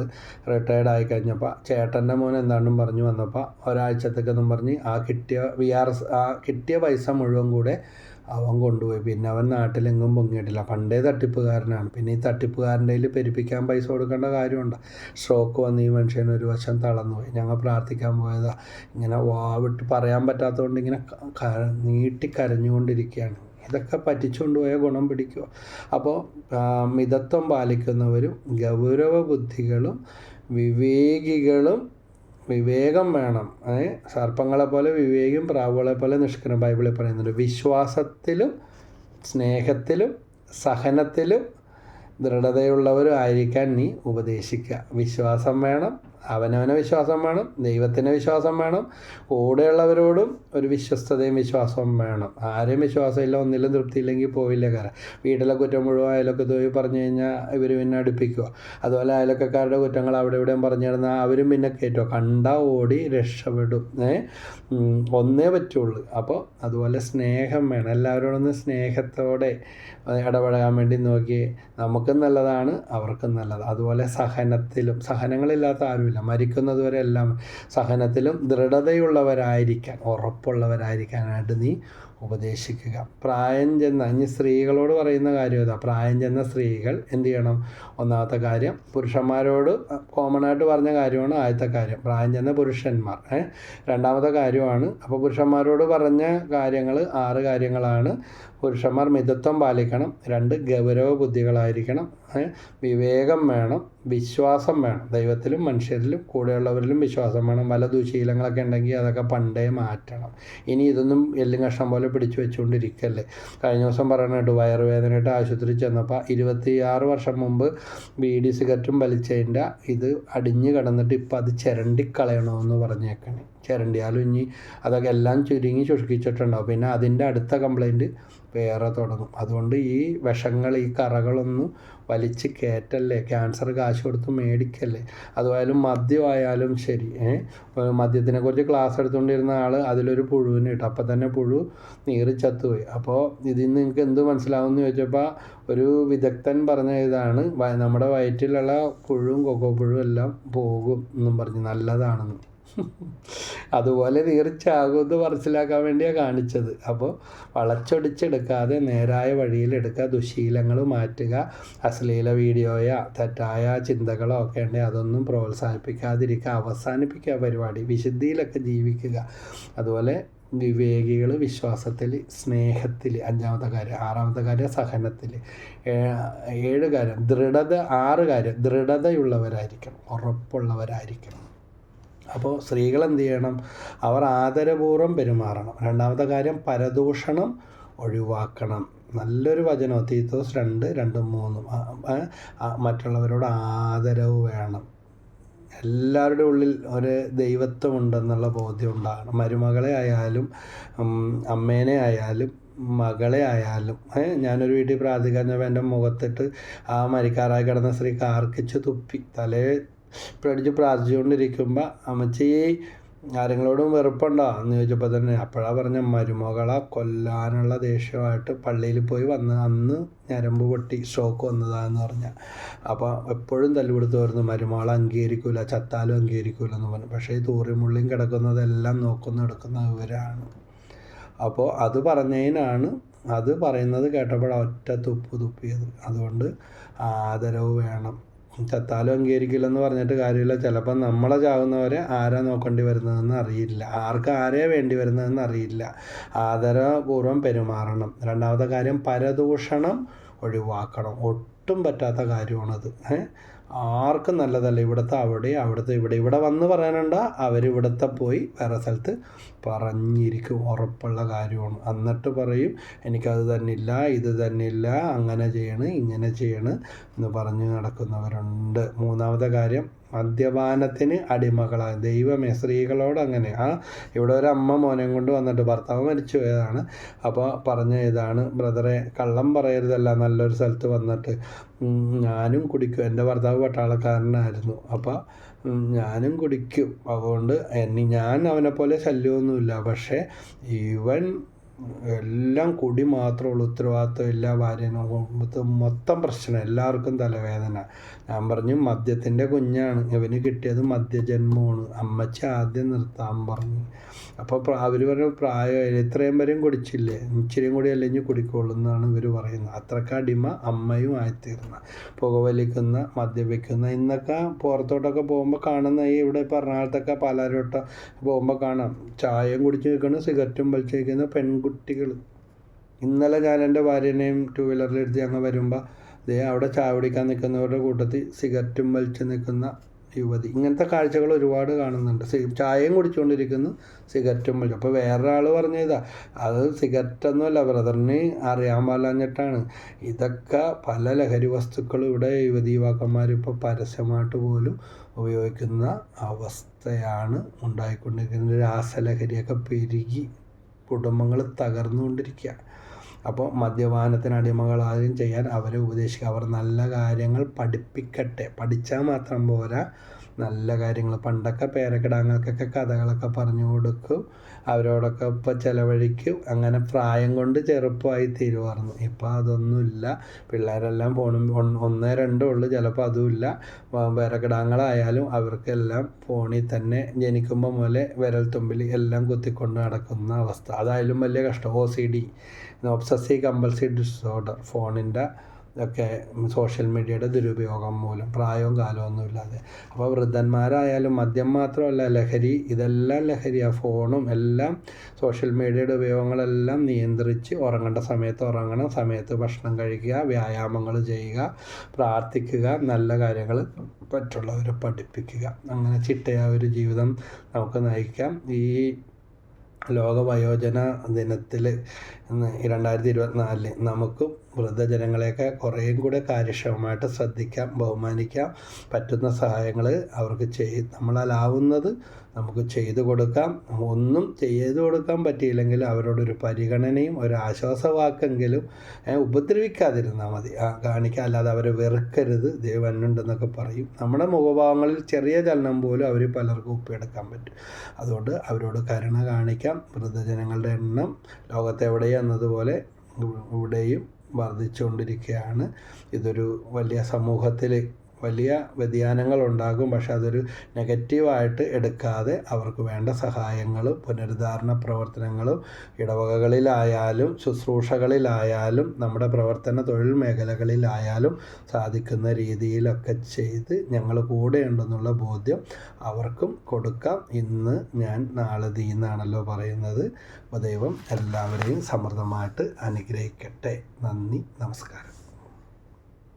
റിട്ടയർഡായി കഴിഞ്ഞപ്പോൾ ചേട്ടൻ്റെ മോൻ എന്താണ്ടും പറഞ്ഞു വന്നപ്പോൾ ഒരാഴ്ചത്തേക്കെന്നും പറഞ്ഞ് ആ കിട്ടിയ പൈസ മുഴുവൻ കൂടെ അവൻ കൊണ്ടുപോയി. പിന്നെ അവൻ നാട്ടിലെങ്ങും പൊങ്ങിയിട്ടില്ല. പണ്ടേ തട്ടിപ്പുകാരനാണ്. പിന്നെ ഈ തട്ടിപ്പുകാരൻ്റെ കയ്യിൽ പെരുപ്പിക്കാൻ പൈസ കൊടുക്കേണ്ട കാര്യമുണ്ട്. സ്ട്രോക്ക് വന്ന് ഈ മനുഷ്യൻ ഒരു വശം തളർന്നുപോയി. ഞങ്ങൾ പ്രാർത്ഥിക്കാൻ പോയതാ. ഇങ്ങനെ വാവിട്ട് പറയാൻ പറ്റാത്തതുകൊണ്ട് ഇങ്ങനെ നീട്ടി കരഞ്ഞുകൊണ്ടിരിക്കുകയാണ്. ഇതൊക്കെ പറ്റിച്ചുകൊണ്ട് പോയാൽ ഗുണം പിടിക്കുക. അപ്പോൾ മിതത്വം പാലിക്കുന്നവരും ഗൗരവ ബുദ്ധികളും വിവേകികളും. വിവേകം വേണം. സർപ്പങ്ങളെ പോലെ വിവേകിയും പ്രാവുകളെ പോലെ നിഷ്കരം ബൈബിളിൽ പറയുന്നുണ്ട്. വിശ്വാസത്തിലും സ്നേഹത്തിലും സഹനത്തിലും ദൃഢതയുള്ളവരും ആയിരിക്കാൻ നീ ഉപദേശിക്കുക. വിശ്വാസം വേണം, അവനവനെ വിശ്വാസം വേണം, ദൈവത്തിൻ്റെ വിശ്വാസം വേണം, കൂടെയുള്ളവരോടും ഒരു വിശ്വസ്തതയും വിശ്വാസവും വേണം. ആരെയും വിശ്വാസമില്ല, ഒന്നിലും തൃപ്തിയില്ലെങ്കിൽ പോവില്ല. കാരണം വീട്ടിലെ കുറ്റം മുഴുവൻ അയലൊക്കത്ത് പോയി പറഞ്ഞു കഴിഞ്ഞാൽ ഇവർ പിന്നെ അടുപ്പിക്കുക. അതുപോലെ അയലൊക്കക്കാരുടെ കുറ്റങ്ങൾ അവിടെ ഇവിടെയും പറഞ്ഞു കിടന്നാൽ അവരും പിന്നെ കയറ്റുക. കണ്ടാൽ ഓടി രക്ഷപ്പെടും. ഒന്നേ പറ്റുള്ളൂ. അപ്പോൾ അതുപോലെ സ്നേഹം വേണം. എല്ലാവരോടൊന്ന് സ്നേഹത്തോടെ ഇടപെടാൻ വേണ്ടി നോക്കി. നമുക്കും നല്ലതാണ്, അവർക്കും നല്ലത്. അതുപോലെ സഹനങ്ങളില്ലാത്ത ആരുമില്ല. മരിക്കുന്നത് വരെ എല്ലാം സഹനത്തിലും ദൃഢതയുള്ളവരായിരിക്കാൻ, ഉറപ്പുള്ളവരായിരിക്കാനായിട്ട് നീ ഉപദേശിക്കുക. പ്രായം ചെന്ന, ഇനി സ്ത്രീകളോട് പറയുന്ന കാര്യം ഇതാ. പ്രായം ചെന്ന സ്ത്രീകൾ എന്ത് ചെയ്യണം? ഒന്നാമത്തെ കാര്യം, പുരുഷന്മാരോട് കോമൺ ആയിട്ട് പറഞ്ഞ കാര്യമാണ് ആദ്യത്തെ കാര്യം, പ്രായം ചെന്ന പുരുഷന്മാർ. രണ്ടാമത്തെ കാര്യമാണ്, അപ്പോൾ പുരുഷന്മാരോട് പറഞ്ഞ കാര്യങ്ങൾ 6 കാര്യങ്ങളാണ്. പുരുഷന്മാർ മിതത്വം പാലിക്കണം, 2 ഗൗരവ ബുദ്ധികളായിരിക്കണം, വിവേകം വേണം, വിശ്വാസം വേണം, ദൈവത്തിലും മനുഷ്യരിലും കൂടെയുള്ളവരിലും വിശ്വാസം വേണം. പല ദുശീലങ്ങളൊക്കെ ഉണ്ടെങ്കിൽ അതൊക്കെ പണ്ടേ മാറ്റണം. ഇനി ഇതൊന്നും എല്ലും കഷ്ണം പോലെ പിടിച്ചു വെച്ചുകൊണ്ടിരിക്കല്ലേ. കഴിഞ്ഞ ദിവസം പറയണുണ്ട്, വയറുവേദനയായിട്ട് ആശുപത്രി ചെന്നപ്പോൾ 26 വർഷം മുമ്പ് ബീഡി സിഗരറ്റും വലിച്ചതിൻ്റെ ഇത് അടിഞ്ഞ് കിടന്നിട്ട് ഇപ്പം അത് ചിരണ്ടിക്കളയണമെന്ന് പറഞ്ഞേക്കണേ. ചിരണ്ടിയാലും ഇനി അതൊക്കെ എല്ലാം ചുരുങ്ങി ശുഷ്കിച്ചിട്ടുണ്ടാവും. പിന്നെ അതിൻ്റെ അടുത്ത കംപ്ലൈൻറ്റ് വേറെ തുടങ്ങും. അതുകൊണ്ട് ഈ വിഷങ്ങൾ, ഈ കറകളൊന്നും വലിച്ച് കയറ്റല്ലേ. ക്യാൻസർ കാശ് കൊടുത്ത് മേടിക്കല്ലേ. അതുപോയാലും മദ്യമായാലും ശരി. മദ്യത്തിനെക്കുറിച്ച് ക്ലാസ് എടുത്തുകൊണ്ടിരുന്ന ആൾ അതിലൊരു പുഴുവിനെ ഇട്ടു. അപ്പം തന്നെ പുഴു നീറി ചത്തുപോയി. അപ്പോൾ ഇതിൽ നിന്ന് നിങ്ങൾക്ക് എന്ത് മനസ്സിലാവുമെന്ന് ചോദിച്ചപ്പോൾ ഒരു വിദഗ്ധൻ പറഞ്ഞ ഇതാണ്, നമ്മുടെ വയറ്റിലുള്ള പുഴുവും കൊക്കോപ്പുഴുവും എല്ലാം പോകും എന്നും പറഞ്ഞ്, നല്ലതാണെന്ന്. അതുപോലെ തീർച്ചയാകുമെന്ന് മനസ്സിലാക്കാൻ വേണ്ടിയാണ് കാണിച്ചത്. അപ്പോൾ വളച്ചൊടിച്ചെടുക്കാതെ നേരായ വഴിയിലെടുക്കുക, ദുശീലങ്ങൾ മാറ്റുക. അശ്ലീല വീഡിയോയോ തെറ്റായ ചിന്തകളോ ഒക്കെ ഉണ്ടെങ്കിൽ അതൊന്നും പ്രോത്സാഹിപ്പിക്കാതിരിക്കുക, അവസാനിപ്പിക്കുക പരിപാടി. വിശുദ്ധിയിലൊക്കെ ജീവിക്കുക. അതുപോലെ വിവേകികൾ വിശ്വാസത്തിൽ, സ്നേഹത്തിൽ 5ാമത്തെ കാര്യം. 6ാമത്തെ കാര്യം സഹനത്തിൽ. 7 കാര്യം 6 കാര്യം ദൃഢതയുള്ളവരായിരിക്കണം, ഉറപ്പുള്ളവരായിരിക്കണം. അപ്പോൾ സ്ത്രീകൾ എന്ത് ചെയ്യണം? അവർ ആദരപൂർവ്വം പെരുമാറണം. 2ാമത്തെ കാര്യം പരദൂഷണം ഒഴിവാക്കണം. നല്ലൊരു വചനം തീത്തോസ് 2:2-3. മറ്റുള്ളവരോട് ആദരവ് വേണം. എല്ലാവരുടെ ഉള്ളിൽ ഒരു ദൈവത്വം ഉണ്ടെന്നുള്ള ബോധ്യം ഉണ്ടാകണം. മരുമകളെ ആയാലും അമ്മേനെ ആയാലും മകളെ ആയാലും. ഞാനൊരു വീട്ടിൽ പ്രാർത്ഥിക്കാൻ എൻ്റെ മുഖത്തിട്ട് ആ മരിക്കാറായി കിടന്ന സ്ത്രീ കാർക്കിച്ച് തുപ്പി പേടിച്ച് പ്രാർത്ഥിച്ചുകൊണ്ടിരിക്കുമ്പോൾ, അമ്മച്ചി ആരെങ്ങളോടും വെറുപ്പുണ്ടോ എന്ന് ചോദിച്ചപ്പോൾ തന്നെ അപ്പോഴാണ് പറഞ്ഞ, മരുമകളെ കൊല്ലാനുള്ള ദേഷ്യമായിട്ട് പള്ളിയിൽ പോയി വന്ന് അന്ന് ഞരമ്പ് പൊട്ടി സ്ട്രോക്ക് വന്നതാന്ന് പറഞ്ഞാൽ. അപ്പോൾ എപ്പോഴും തല്ലുപിടുത്ത് വരുന്നു, മരുമകളെ അംഗീകരിക്കില്ല, ചത്താലും അംഗീകരിക്കില്ല എന്ന് പറഞ്ഞു. പക്ഷേ ഈ തൂറിമുള്ളിയും കിടക്കുന്നതെല്ലാം എടുക്കുന്ന ഇവരാണ്. അപ്പോൾ അത് പറഞ്ഞതിനാണ്, അത് പറയുന്നത് കേട്ടപ്പോഴാണ് ഒറ്റ തുപ്പിയത്. അതുകൊണ്ട് ആദരവ് വേണം. ചത്താലും അംഗീകരിക്കില്ലെന്ന് പറഞ്ഞിട്ട് കാര്യമില്ല. ചിലപ്പോൾ നമ്മളെ ചാവുന്നവരെ ആരാ നോക്കേണ്ടി വരുന്നതെന്ന് അറിയില്ല, ആരെയാ വേണ്ടി വരുന്നതെന്ന് അറിയില്ല. ആദരപൂർവ്വം പെരുമാറണം. 2ാമത്തെ കാര്യം പരദൂഷണം ഒഴിവാക്കണം. ഒട്ടും പറ്റാത്ത കാര്യമാണത്. ആർക്കും നല്ലതല്ല. ഇവിടുത്തെ അവിടുത്തെ ഇവിടെ വന്ന് പറയാനുണ്ടോ, അവരിവിടുത്തെ പോയി വേറെ സ്ഥലത്ത് പറഞ്ഞിരിക്കും. ഉറപ്പുള്ള കാര്യമാണ്. എന്നിട്ട് പറയും, എനിക്കത് തന്നില്ല, ഇത് തന്നില്ല, അങ്ങനെ ചെയ്യണ്, ഇങ്ങനെ ചെയ്യണ് എന്ന് പറഞ്ഞ് നടക്കുന്നവരുണ്ട്. 3ാമത്തെ കാര്യം മദ്യപാനത്തിന് അടിമകളാണ്. ദൈവമേ, സ്ത്രീകളോട് അങ്ങനെ. ഇവിടെ ഒരു അമ്മ മോനെയും കൊണ്ട് വന്നിട്ട്, ഭർത്താവ് മരിച്ചു പോയതാണ്. അപ്പോൾ പറഞ്ഞ ഇതാണ്, ബ്രദറെ കള്ളം പറയരുതല്ല, നല്ലൊരു സ്ഥലത്ത് വന്നിട്ട് ഞാനും കുടിക്കും. എൻ്റെ ഭർത്താവ് പട്ടാളക്കാരനായിരുന്നു. അപ്പോൾ ഞാനും കുടിക്കും. അതുകൊണ്ട് ഞാൻ അവനെപ്പോലെ ശല്യമൊന്നുമില്ല. പക്ഷേ ഇവൻ എല്ലാം കുടി മാത്രമേ ഉള്ളൂ, ഉത്തരവാദിത്വം ഇല്ല, ഭാര്യനെ മൊത്തം പ്രശ്നം, എല്ലാവർക്കും തലവേദന. ഞാൻ പറഞ്ഞു, മദ്യത്തിൻ്റെ കുഞ്ഞാണ് ഇവന് കിട്ടിയത്, മദ്യജന്മമാണ്, അമ്മച്ചി ആദ്യം നിർത്താൻ പറഞ്ഞു. അപ്പോൾ അവർ പറഞ്ഞ പ്രായമായില്ല, ഇത്രയും വരെയും കുടിച്ചില്ലേ, ഇച്ചിരിയും കൂടി അല്ലെങ്കിൽ കുടിക്കുള്ളൂ എന്നാണ് ഇവർ പറയുന്നത്. അത്രയ്ക്ക് അടിമ അമ്മയും ആയിത്തീർന്ന, പുകവലിക്കുന്ന, മദ്യപിക്കുന്ന. ഇന്നൊക്കെ പുറത്തോട്ടൊക്കെ പോകുമ്പോൾ കാണുന്ന, ഈ ഇവിടെ ഇപ്പോൾ എറണാകുളത്തൊക്കെ പാലാരോട്ടം പോകുമ്പോൾ കാണാം, ചായയും കുടിച്ച് നിൽക്കുന്ന, സിഗരറ്റും വലിച്ച് നിൽക്കുന്ന പെൺകുട്ടികൾ. ഇന്നലെ ഞാൻ എൻ്റെ ഭാര്യനെയും 2 വീലറിലെടുത്ത് ഞങ്ങൾ വരുമ്പോൾ അവിടെ ചായ കുടിക്കാൻ നിൽക്കുന്നവരുടെ കൂട്ടത്തിൽ സിഗരറ്റും വലിച്ച് നിൽക്കുന്ന യുവതി. ഇങ്ങനത്തെ കാഴ്ചകൾ ഒരുപാട് കാണുന്നുണ്ട്. ചായയും കുടിച്ചുകൊണ്ടിരിക്കുന്നു, സിഗരറ്റും വലിച്ചു. അപ്പോൾ വേറൊരാൾ പറഞ്ഞതാ, അത് സിഗരറ്റൊന്നുമല്ല, ബ്രദറിന് അറിയാൻ പാടില്ലാഞ്ഞിട്ടാണ്. ഇതൊക്കെ പല ലഹരി വസ്തുക്കളും ഇവിടെ യുവതീവാക്കന്മാർ ഇപ്പോൾ പരസ്യമായിട്ട് പോലും ഉപയോഗിക്കുന്ന അവസ്ഥയാണ് ഉണ്ടായിക്കൊണ്ടിരിക്കുന്നത്. രാസലഹരിയൊക്കെ പെരുകി കുടുംബങ്ങൾ തകർന്നുകൊണ്ടിരിക്കുക. അപ്പോൾ മദ്യപാനത്തിന് അടിമകളാദ്യം ചെയ്യാൻ അവരെ ഉപദേശിക്കുക. അവർ നല്ല കാര്യങ്ങൾ പഠിപ്പിക്കട്ടെ. പഠിച്ചാൽ മാത്രം പോരാ, നല്ല കാര്യങ്ങൾ. പണ്ടൊക്കെ പേരക്കിടാങ്ങൾക്കൊക്കെ കഥകളൊക്കെ പറഞ്ഞു കൊടുക്കും, അവരോടൊക്കെ ഇപ്പം ചിലവഴിക്കും. അങ്ങനെ പ്രായം കൊണ്ട് ചെറുപ്പമായി തീരുമായിരുന്നു. ഇപ്പം അതൊന്നുമില്ല. പിള്ളേരെല്ലാം ഫോണും 1, 2 ഉള്ളു, ചിലപ്പോൾ അതുമില്ല. പേരക്കിടാങ്ങളായാലും അവർക്കെല്ലാം ഫോണിൽ തന്നെ ജനിക്കുമ്പോൾ മുതലേ വിരൽ തുമ്പിൽ എല്ലാം കുത്തിക്കൊണ്ട് നടക്കുന്ന അവസ്ഥ. അതായാലും വലിയ കഷ്ടം. OCD, ഒബ്സസീവ് കമ്പൾസീവ് ഡിസോർഡർ, ഫോണിൻ്റെ ഒക്കെ സോഷ്യൽ മീഡിയയുടെ ദുരുപയോഗം മൂലം, പ്രായവും കാലമൊന്നും ഇല്ലാതെ. അപ്പോൾ വൃദ്ധന്മാരായാലും മദ്യം മാത്രമല്ല ലഹരി, ഇതെല്ലാം ലഹരിയാണ്. ഫോണും എല്ലാം, സോഷ്യൽ മീഡിയയുടെ ഉപയോഗങ്ങളെല്ലാം നിയന്ത്രിച്ച് ഉറങ്ങേണ്ട സമയത്ത് ഉറങ്ങണം, സമയത്ത് ഭക്ഷണം കഴിക്കുക, വ്യായാമങ്ങൾ ചെയ്യുക, പ്രാർത്ഥിക്കുക, നല്ല കാര്യങ്ങൾ മറ്റുള്ളവരെ പഠിപ്പിക്കുക. അങ്ങനെ ചിട്ടയായ ഒരു ജീവിതം നമുക്ക് നയിക്കാം. ഈ ലോക വയോജന ദിനത്തിൽ 2024 നമുക്ക് വൃദ്ധജനങ്ങളെയൊക്കെ കുറേയും കൂടെ കാര്യക്ഷമമായിട്ട് ശ്രദ്ധിക്കാം, ബഹുമാനിക്കാം. പറ്റുന്ന സഹായങ്ങൾ അവർക്ക് നമ്മളാലാവുന്നത് നമുക്ക് ചെയ്തു കൊടുക്കാം. ഒന്നും ചെയ്തു കൊടുക്കാൻ പറ്റിയില്ലെങ്കിൽ അവരോടൊരു പരിഗണനയും ഒരു ആശ്വാസവാക്കെങ്കിലും ഉപദ്രവിക്കാതിരുന്നാൽ മതി, കാണിക്കുക. അല്ലാതെ അവരെ വെറുക്കരുത്, ദൈവനുണ്ടെന്നൊക്കെ പറയും. നമ്മുടെ മുഖഭാവങ്ങളിൽ ചെറിയ ചലനം പോലും അവർ പലർക്കും ഒപ്പിയെടുക്കാൻ പറ്റും. അതുകൊണ്ട് അവരോട് കരുണ കാണിക്കാം. വൃദ്ധജനങ്ങളുടെ എണ്ണം ലോകത്തെവിടെയും എന്നതുപോലെ ഇവിടെയും വർദ്ധിച്ചുകൊണ്ടിരിക്കുകയാണ്. ഇതൊരു വലിയ സമൂഹത്തിൽ വലിയ വ്യതിയാനങ്ങൾ ഉണ്ടാകും. പക്ഷെ അതൊരു നെഗറ്റീവായിട്ട് എടുക്കാതെ അവർക്ക് വേണ്ട സഹായങ്ങളും പുനരുദ്ധാരണ പ്രവർത്തനങ്ങളും ഇടവകകളിലായാലും ശുശ്രൂഷകളിലായാലും നമ്മുടെ പ്രവർത്തന തൊഴിൽ മേഖലകളിലായാലും സാധിക്കുന്ന രീതിയിലൊക്കെ ചെയ്ത് ഞങ്ങൾ കൂടെയുണ്ടെന്നുള്ള ബോധ്യം അവർക്കും കൊടുക്കാം. ഇന്ന് ഞാൻ നാളെ നീ എന്നാണല്ലോ പറയുന്നത്. അപ്പോൾ ദൈവം എല്ലാവരെയും സമൃദ്ധമായിട്ട് അനുഗ്രഹിക്കട്ടെ. നന്ദി, നമസ്കാരം.